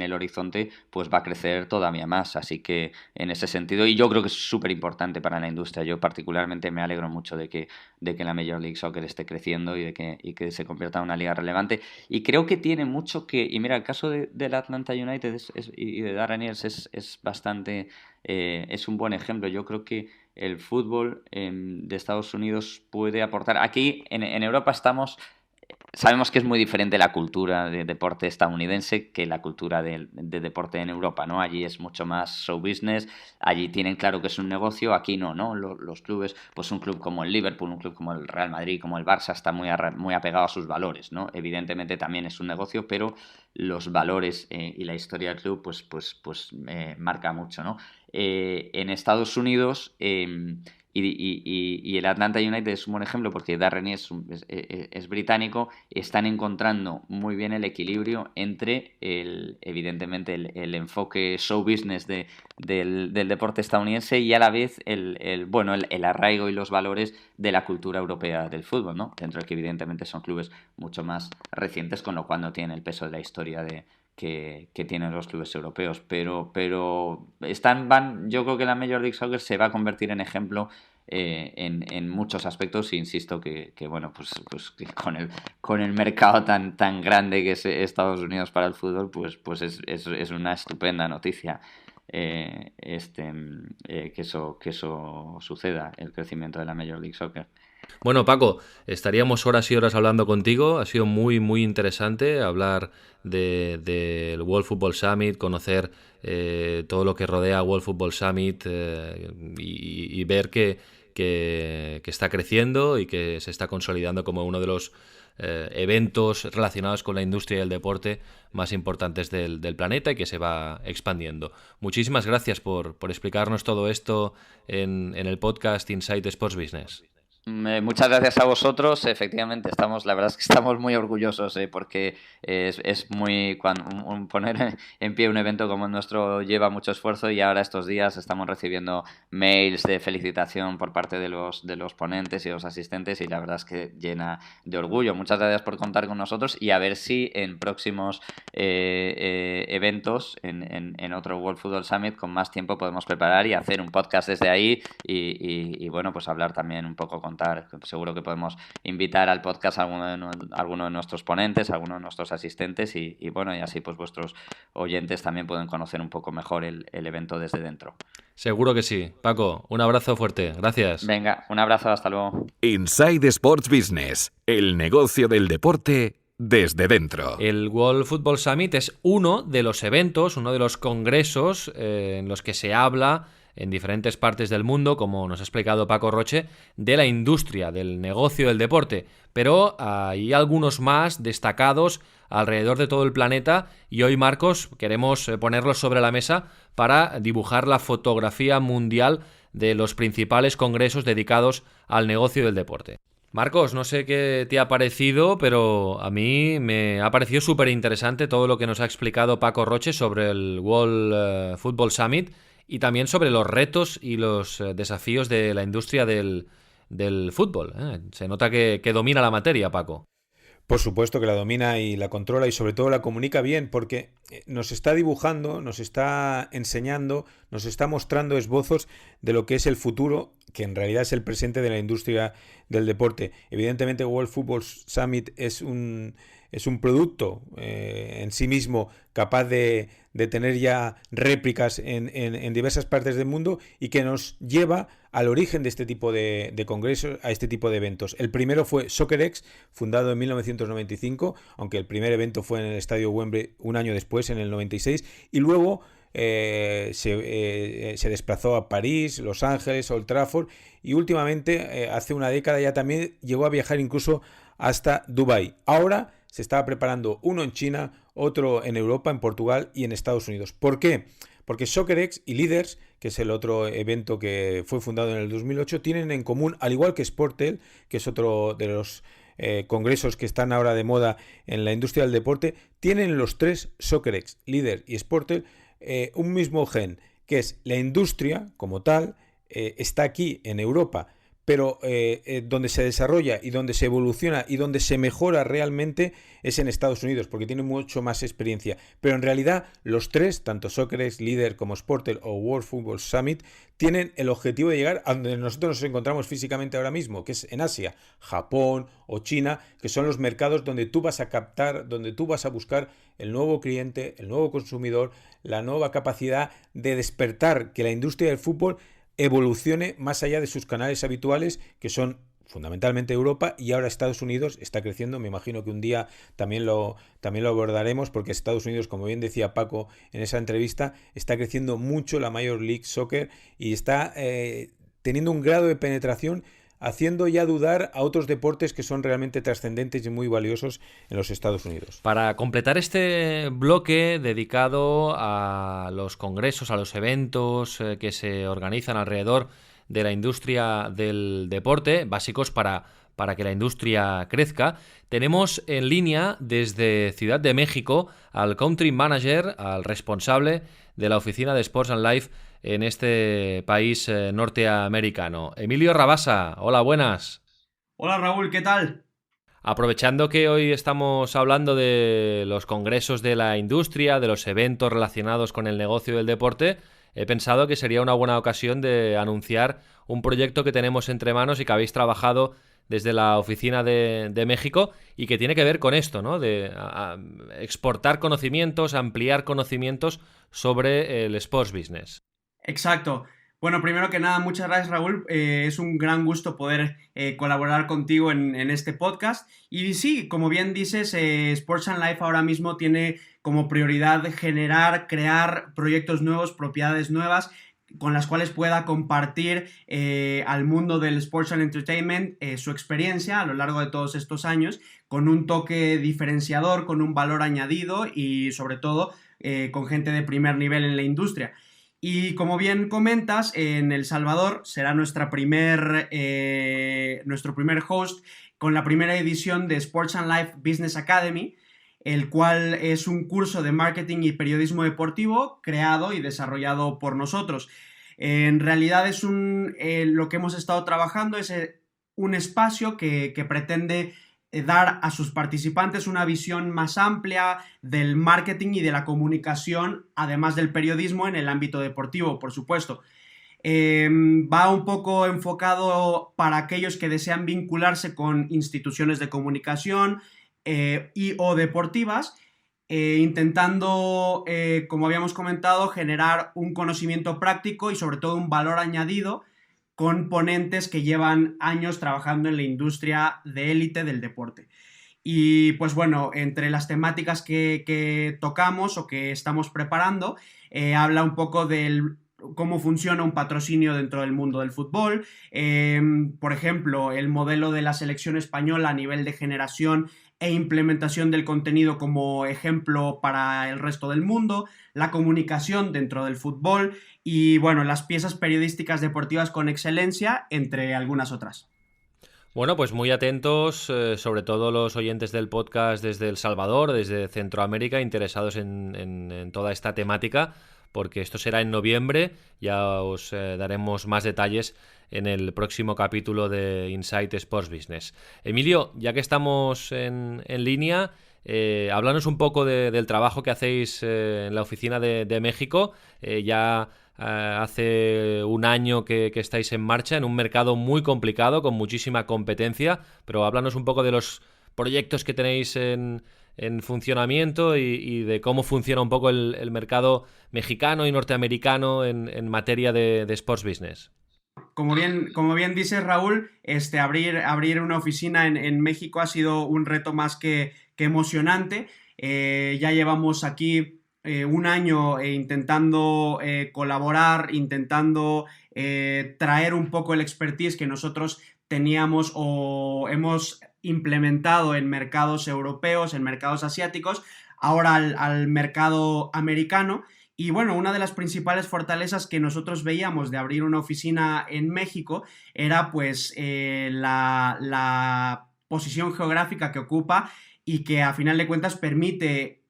el horizonte, pues va a crecer todavía más. Así que en ese sentido, y yo creo que es súper importante para la industria. Yo particularmente me alegro mucho de que la Major League Soccer esté creciendo y que se convierta en una liga relevante. Y creo que tiene mucho y mira, el caso del Atlanta United y de Darren Eales es bastante... es un buen ejemplo. Yo creo que el fútbol de Estados Unidos puede aportar. Aquí en Europa sabemos que es muy diferente la cultura de deporte estadounidense que la cultura de deporte en Europa, ¿no? Allí es mucho más show business, allí tienen claro que es un negocio, aquí no, ¿no? Los clubes, pues un club como el Liverpool, un club como el Real Madrid, como el Barça, está muy apegado a sus valores, ¿no? Evidentemente también es un negocio, pero los valores y la historia del club pues marca mucho, ¿no? En Estados Unidos... Y el Atlanta United es un buen ejemplo, porque Darren es británico. Están encontrando muy bien el equilibrio entre evidentemente el enfoque show business del deporte estadounidense y a la vez el arraigo y los valores de la cultura europea del fútbol, ¿no? Dentro de que evidentemente son clubes mucho más recientes, con lo cual no tienen el peso de la historia que tienen los clubes europeos, pero yo creo que la Major League Soccer se va a convertir en ejemplo en muchos aspectos, e insisto que bueno, pues que con el mercado tan grande que es Estados Unidos para el fútbol, pues es una estupenda noticia que eso suceda, el crecimiento de la Major League Soccer. Bueno, Paco, estaríamos horas y horas hablando contigo. Ha sido muy, muy interesante hablar del World Football Summit, conocer todo lo que rodea World Football Summit y ver que está creciendo y que se está consolidando como uno de los eventos relacionados con la industria y el deporte más importantes del planeta, y que se va expandiendo. Muchísimas gracias por explicarnos todo esto en el podcast Inside Sports Business. Muchas gracias a vosotros. Efectivamente, la verdad es que estamos muy orgullosos, porque es muy poner en pie un evento como el nuestro lleva mucho esfuerzo, y ahora estos días estamos recibiendo mails de felicitación por parte de los ponentes y los asistentes, y la verdad es que llena de orgullo. Muchas gracias por contar con nosotros, y a ver si en próximos eventos, en otro World Football Summit, con más tiempo podemos preparar y hacer un podcast desde ahí y bueno, pues hablar también un poco, contar. Seguro que podemos invitar al podcast a alguno de nuestros ponentes, a alguno de nuestros asistentes, y bueno, y así pues vuestros oyentes también pueden conocer un poco mejor el evento desde dentro. Seguro que sí. Paco, un abrazo fuerte. Gracias. Venga, un abrazo, hasta luego. Inside Sports Business, el negocio del deporte desde dentro. El World Football Summit es uno de los eventos, uno de los congresos en los que se habla en diferentes partes del mundo, como nos ha explicado Paco Roche, de la industria, del negocio del deporte. Pero hay algunos más destacados alrededor de todo el planeta, y hoy, Marcos, queremos ponerlos sobre la mesa para dibujar la fotografía mundial de los principales congresos dedicados al negocio del deporte. Marcos, no sé qué te ha parecido, pero a mí me ha parecido súper interesante todo lo que nos ha explicado Paco Roche sobre el World Football Summit, y también sobre los retos y los desafíos de la industria del fútbol. Se nota que domina la materia, Paco. Por supuesto que la domina y la controla, y sobre todo la comunica bien, porque nos está dibujando, nos está enseñando, nos está mostrando esbozos de lo que es el futuro, que en realidad es el presente de la industria del deporte. Evidentemente, World Football Summit es un producto en sí mismo capaz de tener ya réplicas en diversas partes del mundo, y que nos lleva al origen de este tipo de congresos, a este tipo de eventos. El primero fue SoccerX, fundado en 1995, aunque el primer evento fue en el Estadio Wembley un año después, en el 96, y luego se desplazó a París, Los Ángeles, Old Trafford, y últimamente, hace una década ya, también llegó a viajar incluso hasta Dubái. Ahora se estaba preparando uno en China, otro en Europa, en Portugal y en Estados Unidos. ¿Por qué? Porque SoccerX y Leaders, que es el otro evento que fue fundado en el 2008, tienen en común, al igual que Sportel, que es otro de los congresos que están ahora de moda en la industria del deporte, tienen los tres, SoccerX, Leaders y Sportel, un mismo gen, que es la industria como tal, está aquí en Europa, pero donde se desarrolla y donde se evoluciona y donde se mejora realmente es en Estados Unidos, porque tiene mucho más experiencia. Pero en realidad los tres, tanto SoccerX, Leader como Sportel o World Football Summit, tienen el objetivo de llegar a donde nosotros nos encontramos físicamente ahora mismo, que es en Asia, Japón o China, que son los mercados donde tú vas a captar, donde tú vas a buscar el nuevo cliente, el nuevo consumidor, la nueva capacidad de despertar que la industria del fútbol evolucione más allá de sus canales habituales, que son fundamentalmente Europa, y ahora Estados Unidos está creciendo. Me imagino que un día también lo abordaremos, porque Estados Unidos, como bien decía Paco en esa entrevista, está creciendo mucho la Major League Soccer y está teniendo un grado de penetración, haciendo ya dudar a otros deportes que son realmente trascendentes y muy valiosos en los Estados Unidos. Para completar este bloque dedicado a los congresos, a los eventos que se organizan alrededor de la industria del deporte, básicos para que la industria crezca, tenemos en línea desde Ciudad de México al Country Manager, al responsable de la oficina de Sports and Life en este país norteamericano. Emilio Rabasa, hola, buenas. Hola Raúl, ¿qué tal? Aprovechando que hoy estamos hablando de los congresos de la industria, de los eventos relacionados con el negocio del deporte, he pensado que sería una buena ocasión de anunciar un proyecto que tenemos entre manos y que habéis trabajado desde la oficina de México, y que tiene que ver con esto, ¿no? De exportar conocimientos, ampliar conocimientos sobre el sports business. Exacto. Bueno, primero que nada, muchas gracias Raúl. Es un gran gusto poder colaborar contigo en este podcast. Y sí, como bien dices, Sports and Life ahora mismo tiene como prioridad generar, crear proyectos nuevos, propiedades nuevas, con las cuales pueda compartir al mundo del Sports and Entertainment su experiencia a lo largo de todos estos años, con un toque diferenciador, con un valor añadido y sobre todo con gente de primer nivel en la industria. Y como bien comentas, en El Salvador será nuestro primer host con la primera edición de Sports and Life Business Academy, el cual es un curso de marketing y periodismo deportivo creado y desarrollado por nosotros. En realidad es lo que hemos estado trabajando es un espacio que pretende dar a sus participantes una visión más amplia del marketing y de la comunicación, además del periodismo en el ámbito deportivo, por supuesto. Va un poco enfocado para aquellos que desean vincularse con instituciones de comunicación y o deportivas, intentando, como habíamos comentado, generar un conocimiento práctico y sobre todo un valor añadido con ponentes que llevan años trabajando en la industria de élite del deporte. Y pues bueno, entre las temáticas que tocamos o que estamos preparando, habla un poco del cómo funciona un patrocinio dentro del mundo del fútbol, por ejemplo, el modelo de la selección española a nivel de generación e implementación del contenido como ejemplo para el resto del mundo, la comunicación dentro del fútbol y, bueno, las piezas periodísticas deportivas con excelencia, entre algunas otras. Bueno, pues muy atentos, sobre todo los oyentes del podcast desde El Salvador, desde Centroamérica, interesados en toda esta temática, porque esto será en noviembre, ya os daremos más detalles en el próximo capítulo de Insight Sports Business. Emilio, ya que estamos en línea, háblanos un poco del trabajo que hacéis en la oficina de México. Hace un año que estáis en marcha en un mercado muy complicado, con muchísima competencia, pero háblanos un poco de los proyectos que tenéis en funcionamiento y de cómo funciona un poco el mercado mexicano y norteamericano en materia de Sports Business. Como bien dice Raúl, abrir una oficina en México ha sido un reto más que emocionante. Ya llevamos aquí un año intentando colaborar, intentando traer un poco el expertise que nosotros teníamos o hemos implementado en mercados europeos, en mercados asiáticos, ahora al mercado americano. Y bueno, una de las principales fortalezas que nosotros veíamos de abrir una oficina en México era pues la posición geográfica que ocupa y que a final de cuentas permite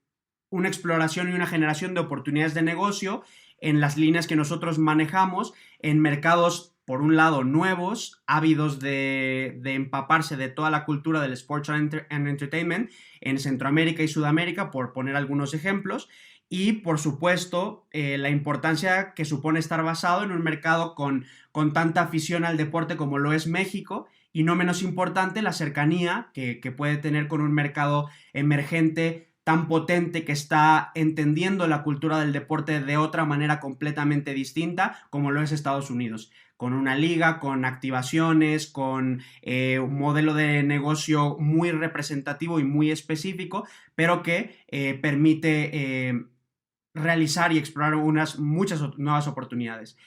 una exploración y una generación de oportunidades de negocio en las líneas que nosotros manejamos en mercados, por un lado, nuevos, ávidos de empaparse de toda la cultura del Sports and Entertainment en Centroamérica y Sudamérica, por poner algunos ejemplos. Y, por supuesto, la importancia que supone estar basado en un mercado con tanta afición al deporte como lo es México, y no menos importante, la cercanía que puede tener con un mercado emergente tan potente que está entendiendo la cultura del deporte de otra manera completamente distinta como lo es Estados Unidos, con una liga, con activaciones, con un modelo de negocio muy representativo y muy específico, pero que permite realizar y explorar muchas nuevas oportunidades.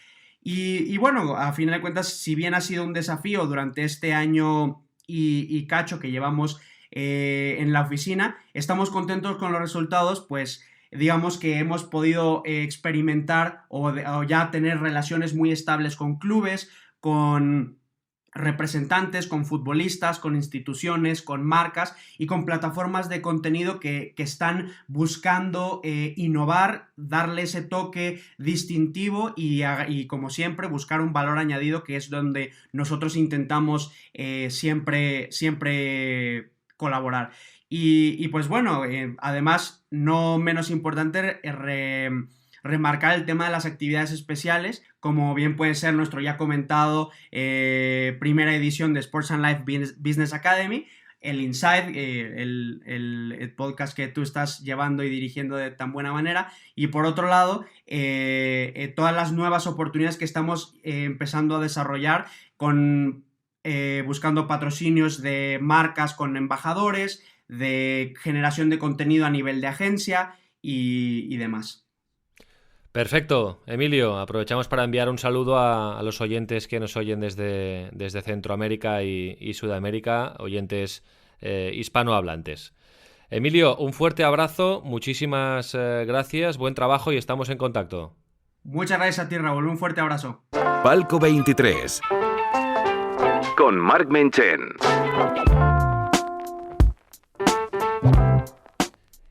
Y bueno, a final de cuentas, si bien ha sido un desafío durante este año y cacho que llevamos en la oficina, estamos contentos con los resultados, pues digamos que hemos podido experimentar o ya tener relaciones muy estables con clubes, con representantes, con futbolistas, con instituciones, con marcas y con plataformas de contenido que están buscando innovar, darle ese toque distintivo y como siempre buscar un valor añadido, que es donde nosotros intentamos siempre colaborar. Y pues bueno, además, no menos importante, remarcar el tema de las actividades especiales, como bien puede ser nuestro ya comentado primera edición de Sports and Life Business Academy, el Inside, el podcast que tú estás llevando y dirigiendo de tan buena manera, y por otro lado, todas las nuevas oportunidades que estamos empezando a desarrollar buscando patrocinios de marcas con embajadores, de generación de contenido a nivel de agencia y demás. Perfecto, Emilio. Aprovechamos para enviar un saludo a los oyentes que nos oyen desde Centroamérica y Sudamérica, oyentes hispanohablantes. Emilio, un fuerte abrazo, muchísimas gracias, buen trabajo y estamos en contacto. Muchas gracias a ti, Raúl. Un fuerte abrazo. Palco 23 con Marc Menchen.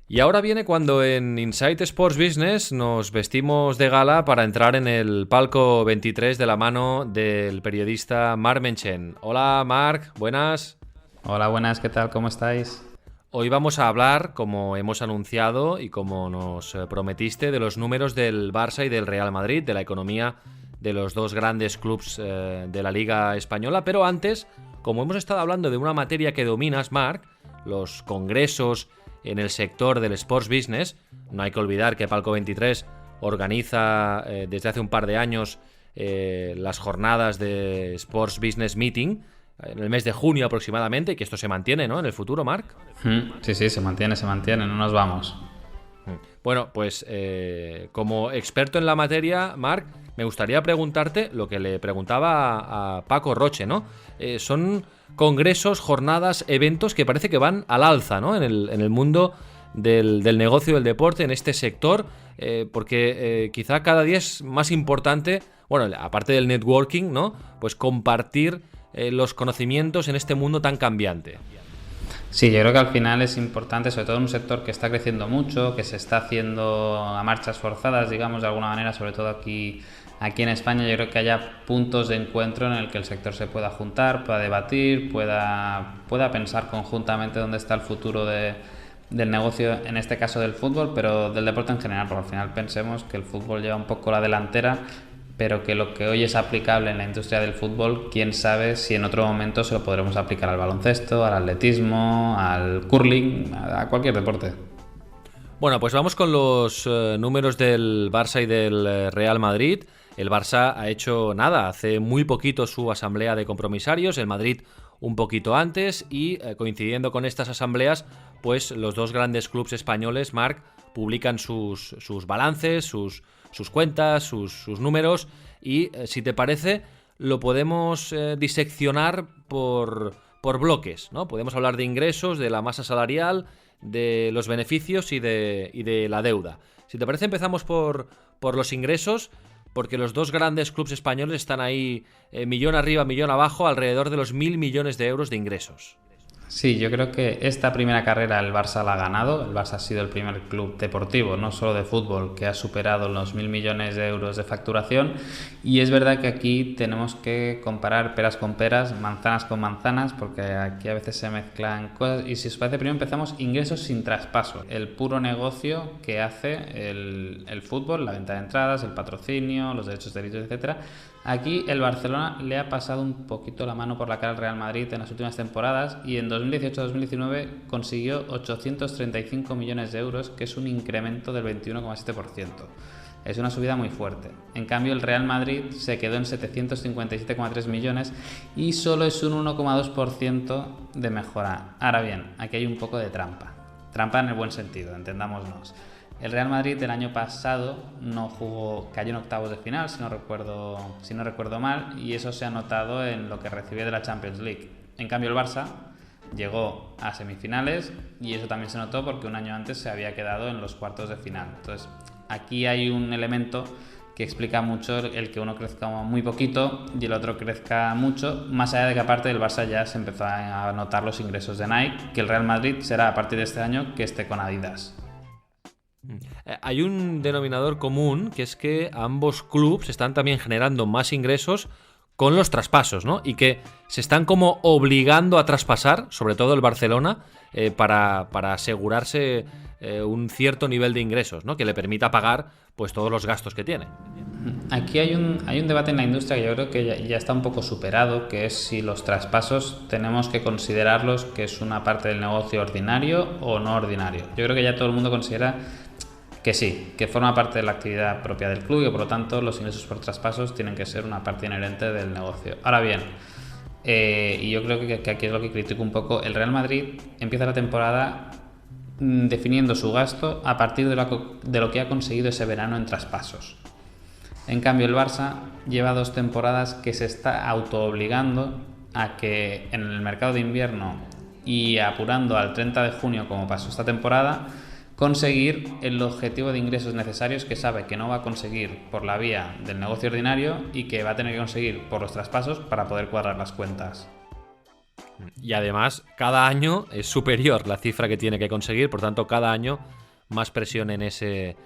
Y ahora viene cuando en Insight Sports Business nos vestimos de gala para entrar en el Palco 23 de la mano del periodista Marc Menchen. Hola Marc, buenas. Hola, buenas, ¿qué tal? ¿Cómo estáis? Hoy vamos a hablar, como hemos anunciado y como nos prometiste, de los números del Barça y del Real Madrid, de la economía de los dos grandes clubs de la Liga Española. Pero antes, como hemos estado hablando de una materia que dominas, Marc, los congresos en el sector del sports business, no hay que olvidar que Palco 23 organiza desde hace un par de años las jornadas de Sports Business Meeting en el mes de junio aproximadamente, y que esto se mantiene, ¿no?, en el futuro, Marc. Sí, se mantiene, no nos vamos. Bueno, pues como experto en la materia, Marc, me gustaría preguntarte lo que le preguntaba a Paco Roche, ¿no? Son congresos, jornadas, eventos que parece que van al alza, ¿no?, en el mundo del negocio del deporte, en este sector, porque quizá cada día es más importante, bueno, aparte del networking, ¿no?, pues compartir los conocimientos en este mundo tan cambiante. Sí, yo creo que al final es importante, sobre todo en un sector que está creciendo mucho, que se está haciendo a marchas forzadas, digamos, de alguna manera, sobre todo aquí en España. Yo creo que haya puntos de encuentro en el que el sector se pueda juntar, pueda debatir, pueda pensar conjuntamente dónde está el futuro del negocio, en este caso del fútbol, pero del deporte en general, porque al final pensemos que el fútbol lleva un poco la delantera, pero que lo que hoy es aplicable en la industria del fútbol, quién sabe si en otro momento se lo podremos aplicar al baloncesto, al atletismo, al curling, a cualquier deporte. Bueno, pues vamos con los números del Barça y del Real Madrid. El Barça ha hecho nada, hace muy poquito su asamblea de compromisarios, el Madrid un poquito antes, y coincidiendo con estas asambleas, pues los dos grandes clubes españoles, Marc, publican sus balances, sus cuentas, sus números, y si te parece lo podemos diseccionar por bloques, ¿no? Podemos hablar de ingresos, de la masa salarial, de los beneficios y de la deuda. Si te parece, empezamos por los ingresos, porque los dos grandes clubes españoles están ahí millón arriba, millón abajo, alrededor de los 1.000 millones de euros de ingresos. Sí, yo creo que esta primera carrera el Barça la ha ganado. El Barça ha sido el primer club deportivo, no solo de fútbol, que ha superado los 1.000 millones de euros de facturación. Y es verdad que aquí tenemos que comparar peras con peras, manzanas con manzanas, porque aquí a veces se mezclan cosas. Y si os parece, primero empezamos ingresos sin traspaso. El puro negocio que hace el fútbol, la venta de entradas, el patrocinio, los derechos de televisión, etcétera. Aquí el Barcelona le ha pasado un poquito la mano por la cara al Real Madrid en las últimas temporadas, y en 2018-2019 consiguió 835 millones de euros, que es un incremento del 21,7%. Es una subida muy fuerte. En cambio, el Real Madrid se quedó en 757,3 millones y solo es un 1,2% de mejora. Ahora bien, aquí hay un poco de trampa. Trampa en el buen sentido, entendámonos. El Real Madrid el año pasado no jugó, cayó en octavos de final, si no recuerdo mal, y eso se ha notado en lo que recibió de la Champions League. En cambio, el Barça llegó a semifinales y eso también se notó porque un año antes se había quedado en los cuartos de final. Entonces, aquí hay un elemento que explica mucho el que uno crezca muy poquito y el otro crezca mucho, más allá de que aparte del Barça ya se empezó a notar los ingresos de Nike, que el Real Madrid será a partir de este año que esté con Adidas. Hay un denominador común, que es que ambos clubes están también generando más ingresos con los traspasos, ¿no? Y que se están como obligando a traspasar, sobre todo el Barcelona, para asegurarse un cierto nivel de ingresos, ¿no?, que le permita pagar pues todos los gastos que tiene. Aquí hay un debate en la industria que yo creo que ya está un poco superado, que es si los traspasos tenemos que considerarlos que es una parte del negocio ordinario o no ordinario. Yo creo que ya todo el mundo considera que sí, que forma parte de la actividad propia del club y que por lo tanto los ingresos por traspasos tienen que ser una parte inherente del negocio. Ahora bien, y yo creo que aquí es lo que critico un poco, el Real Madrid empieza la temporada definiendo su gasto a partir de lo que ha conseguido ese verano en traspasos. En cambio, el Barça lleva 2 temporadas que se está autoobligando a que en el mercado de invierno y apurando al 30 de junio como pasó esta temporada, conseguir el objetivo de ingresos necesarios que sabe que no va a conseguir por la vía del negocio ordinario y que va a tener que conseguir por los traspasos para poder cuadrar las cuentas. Y además, cada año es superior la cifra que tiene que conseguir, por tanto, cada año más presión en ese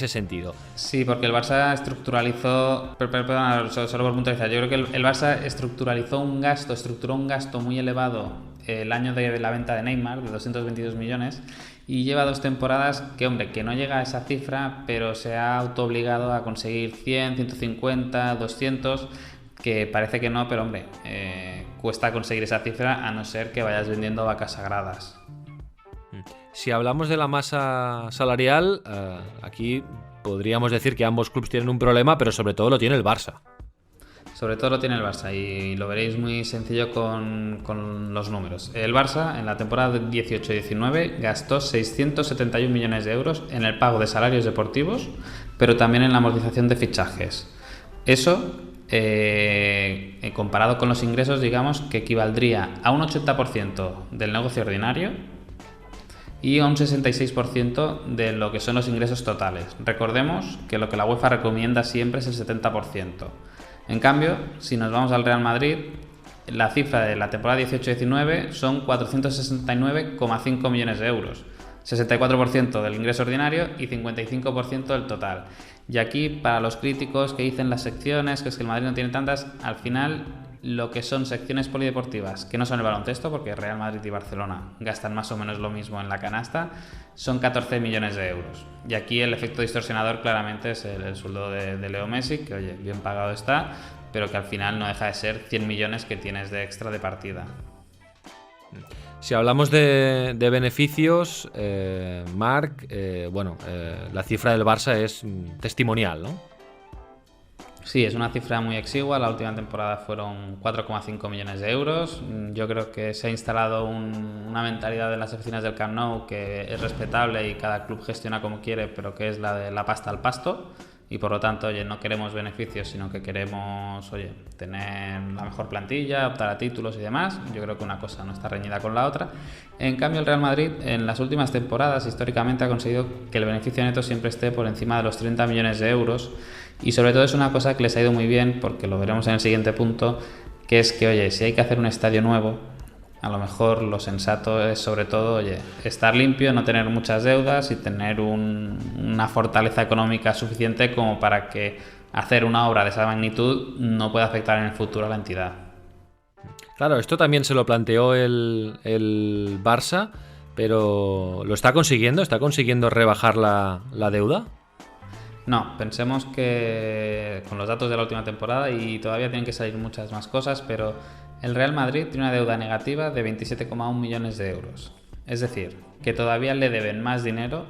sentido. Sí, porque el Barça estructuralizó, perdón, solo por puntualizar, yo creo que el Barça estructuró un gasto muy elevado el año de la venta de Neymar, de 222 millones, y lleva 2 temporadas que, hombre, que no llega a esa cifra, pero se ha autoobligado a conseguir 100, 150, 200, que parece que no, pero hombre, cuesta conseguir esa cifra a no ser que vayas vendiendo vacas sagradas. Si hablamos de la masa salarial, aquí podríamos decir que ambos clubes tienen un problema, pero sobre todo lo tiene el Barça. Sobre todo lo tiene el Barça y lo veréis muy sencillo con los números. El Barça en la temporada 18-19 gastó 671 millones de euros en el pago de salarios deportivos, pero también en la amortización de fichajes. Eso, comparado con los ingresos, digamos que equivaldría a un 80% del negocio ordinario y a un 66% de lo que son los ingresos totales. Recordemos que lo que la UEFA recomienda siempre es el 70%. En cambio, si nos vamos al Real Madrid, la cifra de la temporada 18-19 son 469,5 millones de euros, 64% del ingreso ordinario y 55% del total. Y aquí, para los críticos que dicen las secciones, que es que el Madrid no tiene tantas, al final lo que son secciones polideportivas, que no son el baloncesto, porque Real Madrid y Barcelona gastan más o menos lo mismo en la canasta, son 14 millones de euros. Y aquí el efecto distorsionador claramente es el sueldo de Leo Messi, que oye, bien pagado está, pero que al final no deja de ser 100 millones que tienes de extra de partida. Si hablamos de beneficios, Marc, la cifra del Barça es testimonial, ¿no? Sí, es una cifra muy exigua. La última temporada fueron 4,5 millones de euros. Yo creo que se ha instalado una mentalidad en las oficinas del Camp Nou que es respetable y cada club gestiona como quiere, pero que es la de la pasta al pasto. Y por lo tanto, oye, no queremos beneficios, sino que queremos, oye, tener la mejor plantilla, optar a títulos y demás. Yo creo que una cosa no está reñida con la otra. En cambio, el Real Madrid en las últimas temporadas históricamente ha conseguido que el beneficio neto siempre esté por encima de los 30 millones de euros. Y sobre todo es una cosa que les ha ido muy bien, porque lo veremos en el siguiente punto, que es que, oye, si hay que hacer un estadio nuevo, a lo mejor lo sensato es sobre todo, oye, estar limpio, no tener muchas deudas y tener una fortaleza económica suficiente como para que hacer una obra de esa magnitud no pueda afectar en el futuro a la entidad. Claro, esto también se lo planteó el Barça, pero ¿lo está consiguiendo rebajar la deuda? No, pensemos que con los datos de la última temporada y todavía tienen que salir muchas más cosas, pero el Real Madrid tiene una deuda negativa de 27,1 millones de euros. Es decir, que todavía le deben más dinero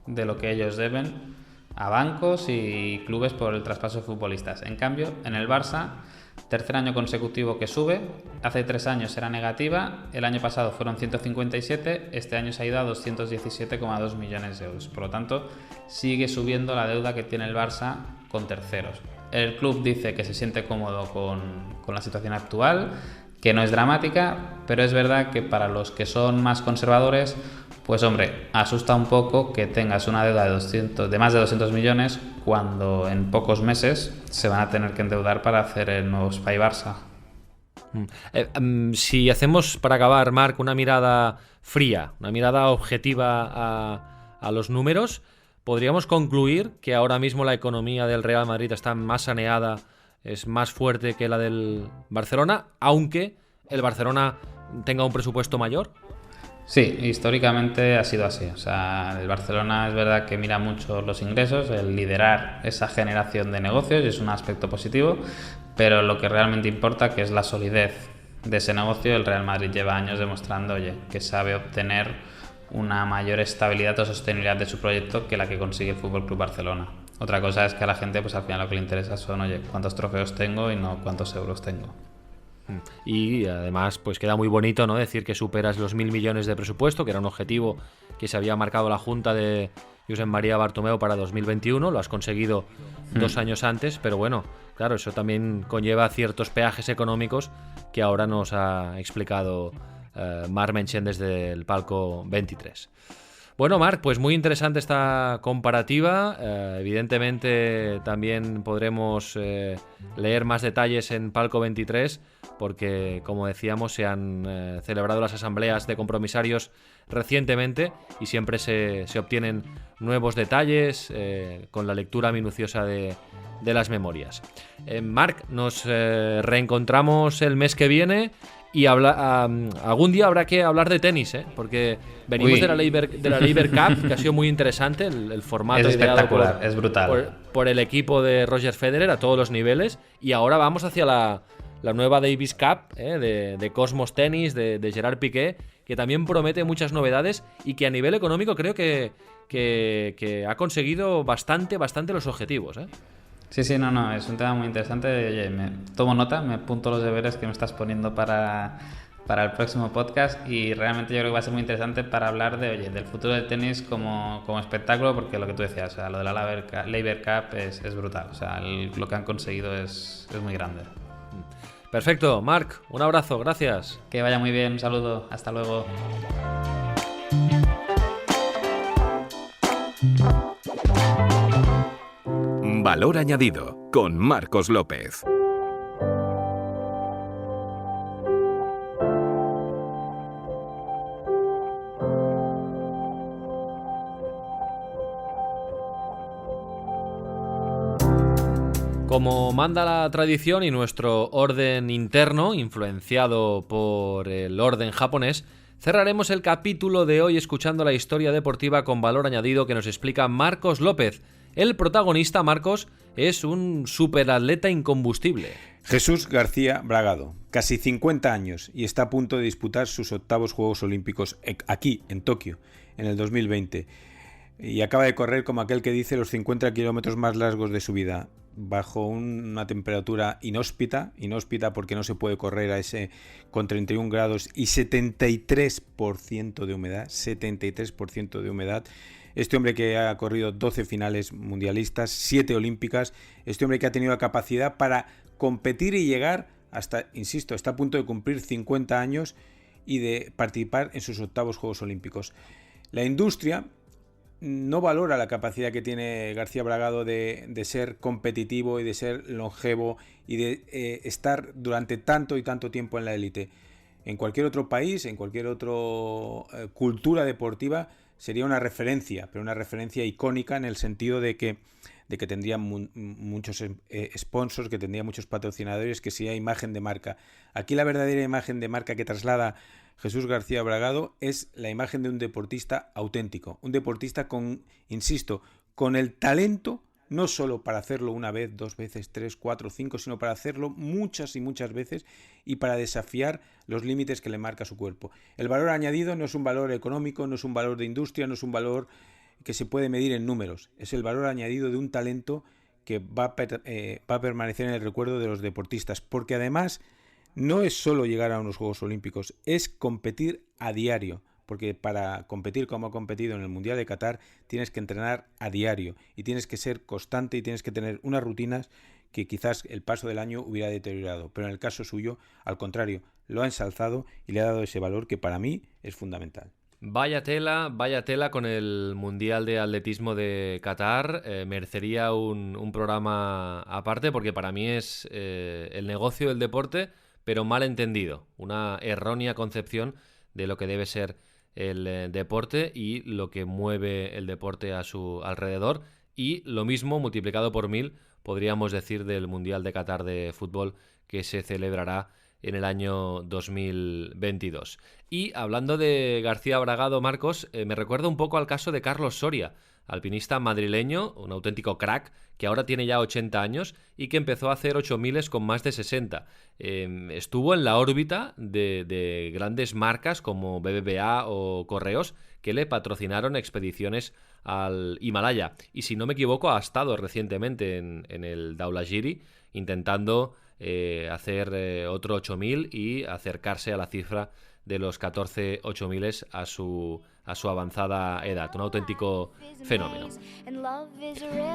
de lo que ellos deben a bancos y clubes por el traspaso de futbolistas. En cambio, en el Barça, tercer año consecutivo que sube, hace 3 años era negativa, el año pasado fueron 157, este año se ha ido a 217,2 millones de euros. Por lo tanto, sigue subiendo la deuda que tiene el Barça con terceros. El club dice que se siente cómodo con la situación actual, que no es dramática, pero es verdad que para los que son más conservadores, pues hombre, asusta un poco que tengas una deuda de más de 200 millones cuando en pocos meses se van a tener que endeudar para hacer el nuevo Spy Barça. Si hacemos, para acabar, Marc, una mirada fría, una mirada objetiva a los números, podríamos concluir que ahora mismo la economía del Real Madrid está más saneada, es más fuerte que la del Barcelona, aunque el Barcelona tenga un presupuesto mayor. Sí, históricamente ha sido así. O sea, el Barcelona es verdad que mira mucho los ingresos, el liderar esa generación de negocios es un aspecto positivo, pero lo que realmente importa, que es la solidez de ese negocio, el Real Madrid lleva años demostrando, oye, que sabe obtener una mayor estabilidad o sostenibilidad de su proyecto que la que consigue el Fútbol Club Barcelona. Otra cosa es que a la gente, pues al final lo que le interesa son, oye, cuántos trofeos tengo y no cuántos euros tengo. Y además, pues queda muy bonito, ¿no?, decir que superas los 1.000 millones de presupuesto, que era un objetivo que se había marcado la Junta de Josep María Bartomeu para 2021. Lo has conseguido 2 años antes, pero bueno, claro, eso también conlleva ciertos peajes económicos que ahora nos ha explicado Marc Menchen desde el palco 23. Bueno, Marc, pues muy interesante esta comparativa. Evidentemente también podremos leer más detalles en Palco 23 porque, como decíamos, se han celebrado las asambleas de compromisarios recientemente y siempre se obtienen nuevos detalles con la lectura minuciosa de las memorias. Marc, nos reencontramos el mes que viene. Y algún día habrá que hablar de tenis, porque venimos de la Laver Cup, que ha sido muy interesante, el formato es espectacular, ideado es brutal. por el equipo de Roger Federer a todos los niveles. Y ahora vamos hacia la nueva Davis Cup, de Cosmos Tennis, de Gerard Piqué, que también promete muchas novedades y que a nivel económico creo que ha conseguido bastante los objetivos. Sí, no, es un tema muy interesante. Oye, tomo nota, me apunto los deberes que me estás poniendo para el próximo podcast y realmente yo creo que va a ser muy interesante para hablar del futuro del tenis como espectáculo, porque lo que tú decías, o sea, lo de la Laver Cup es brutal, o sea, lo que han conseguido es muy grande. Perfecto, Marc, un abrazo, gracias. Que vaya muy bien, un saludo, hasta luego. Valor añadido con Marcos López. Como manda la tradición y nuestro orden interno, influenciado por el orden japonés, cerraremos el capítulo de hoy escuchando la historia deportiva con valor añadido que nos explica Marcos López. El protagonista, Marcos, es un superatleta incombustible. Jesús García Bragado, casi 50 años y está a punto de disputar sus octavos Juegos Olímpicos aquí, en Tokio, en el 2020. Y acaba de correr, como aquel que dice, los 50 kilómetros más largos de su vida, bajo una temperatura inhóspita porque no se puede correr con 31 grados y 73% de humedad, 73% de humedad. Este hombre que ha corrido 12 finales mundialistas, 7 olímpicas, este hombre que ha tenido la capacidad para competir y llegar hasta, insisto, está a punto de cumplir 50 años y de participar en sus octavos Juegos Olímpicos. La industria no valora la capacidad que tiene García Bragado de ser competitivo y de ser longevo y de estar durante tanto y tanto tiempo en la élite. En cualquier otro país, en cualquier otra cultura deportiva, sería una referencia, pero una referencia icónica en el sentido de que tendría muchos sponsors, que tendría muchos patrocinadores, que sería imagen de marca. Aquí la verdadera imagen de marca que traslada Jesús García Bragado es la imagen de un deportista auténtico, un deportista con el talento, no solo para hacerlo una vez, 2 veces, 3, 4, 5, sino para hacerlo muchas y muchas veces y para desafiar los límites que le marca su cuerpo. El valor añadido no es un valor económico, no es un valor de industria, no es un valor que se puede medir en números, es el valor añadido de un talento que va a permanecer en el recuerdo de los deportistas, porque además no es solo llegar a unos Juegos Olímpicos, es competir a diario. Porque para competir como ha competido en el Mundial de Qatar tienes que entrenar a diario y tienes que ser constante y tienes que tener unas rutinas que quizás el paso del año hubiera deteriorado, pero en el caso suyo, al contrario, lo ha ensalzado y le ha dado ese valor que para mí es fundamental. Vaya tela con el Mundial de Atletismo de Qatar. Merecería un programa aparte porque para mí es el negocio del deporte, pero mal entendido, una errónea concepción de lo que debe ser el deporte y lo que mueve el deporte a su alrededor, y lo mismo multiplicado por 1000 podríamos decir del Mundial de Qatar de fútbol que se celebrará en el año 2022. Y hablando de García Bragado, Marcos, me recuerda un poco al caso de Carlos Soria, alpinista madrileño, un auténtico crack, que ahora tiene ya 80 años y que empezó a hacer 8000 con más de 60. Estuvo en la órbita de grandes marcas como BBVA o Correos, que le patrocinaron expediciones al Himalaya. Y si no me equivoco, ha estado recientemente en el Dhaulagiri intentando hacer otro 8000 y acercarse a la cifra de los 14 8000 a su avanzada edad. Un auténtico fenómeno.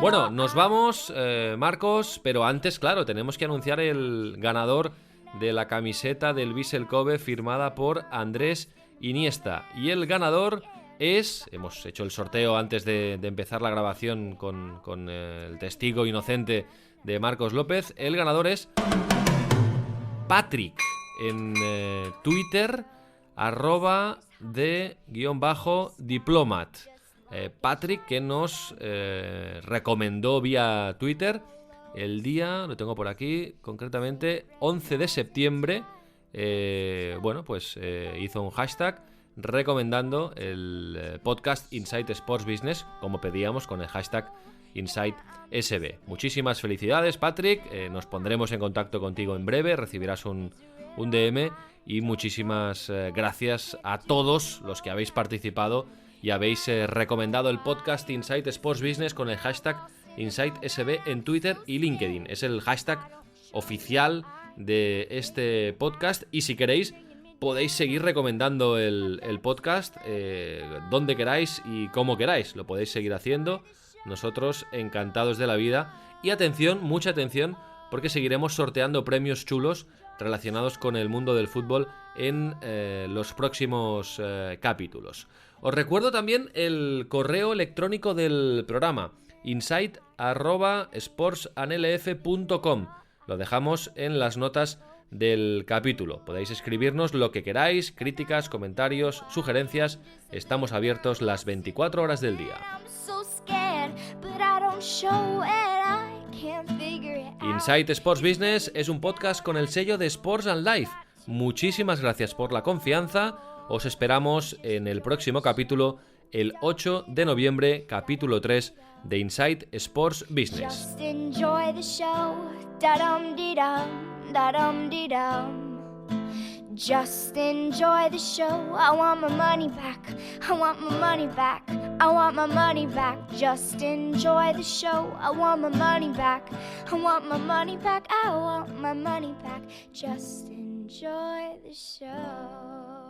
Bueno, nos vamos, Marcos, pero antes, claro, tenemos que anunciar el ganador de la camiseta del Vissel Kobe firmada por Andrés Iniesta. Y el ganador es, hemos hecho el sorteo antes de empezar la grabación con el testigo inocente de Marcos López, el ganador es Patrick en Twitter, @de_diplomat. Patrick, que nos recomendó vía Twitter el día, lo tengo por aquí, concretamente 11 de septiembre, hizo un hashtag recomendando el podcast Inside Sports Business, como pedíamos, con el hashtag InsideSB. Muchísimas felicidades, Patrick, nos pondremos en contacto contigo en breve, recibirás un DM, y muchísimas gracias a todos los que habéis participado y habéis recomendado el podcast Inside Sports Business con el hashtag InsideSB en Twitter y LinkedIn. Es el hashtag oficial de este podcast, y si queréis podéis seguir recomendando el podcast donde queráis y como queráis. Lo podéis seguir haciendo. Nosotros encantados de la vida. Y atención, mucha atención, porque seguiremos sorteando premios chulos relacionados con el mundo del fútbol en los próximos capítulos. Os recuerdo también el correo electrónico del programa, insight@sportsanlf.com. Lo dejamos en las notas del capítulo. Podéis escribirnos lo que queráis, críticas, comentarios, sugerencias. Estamos abiertos las 24 horas del día. Inside Sports Business es un podcast con el sello de Sports and Life. Muchísimas gracias por la confianza. Os esperamos en el próximo capítulo, el 8 de noviembre, capítulo 3 de Inside Sports Business. Just enjoy the show, da-dum-dee-dum, da-dum-dee-dum. Just enjoy the show, I want my money back, I want my money back, I want my money back. Just enjoy the show, I want my money back, I want my money back, I want my money back. Just enjoy the show.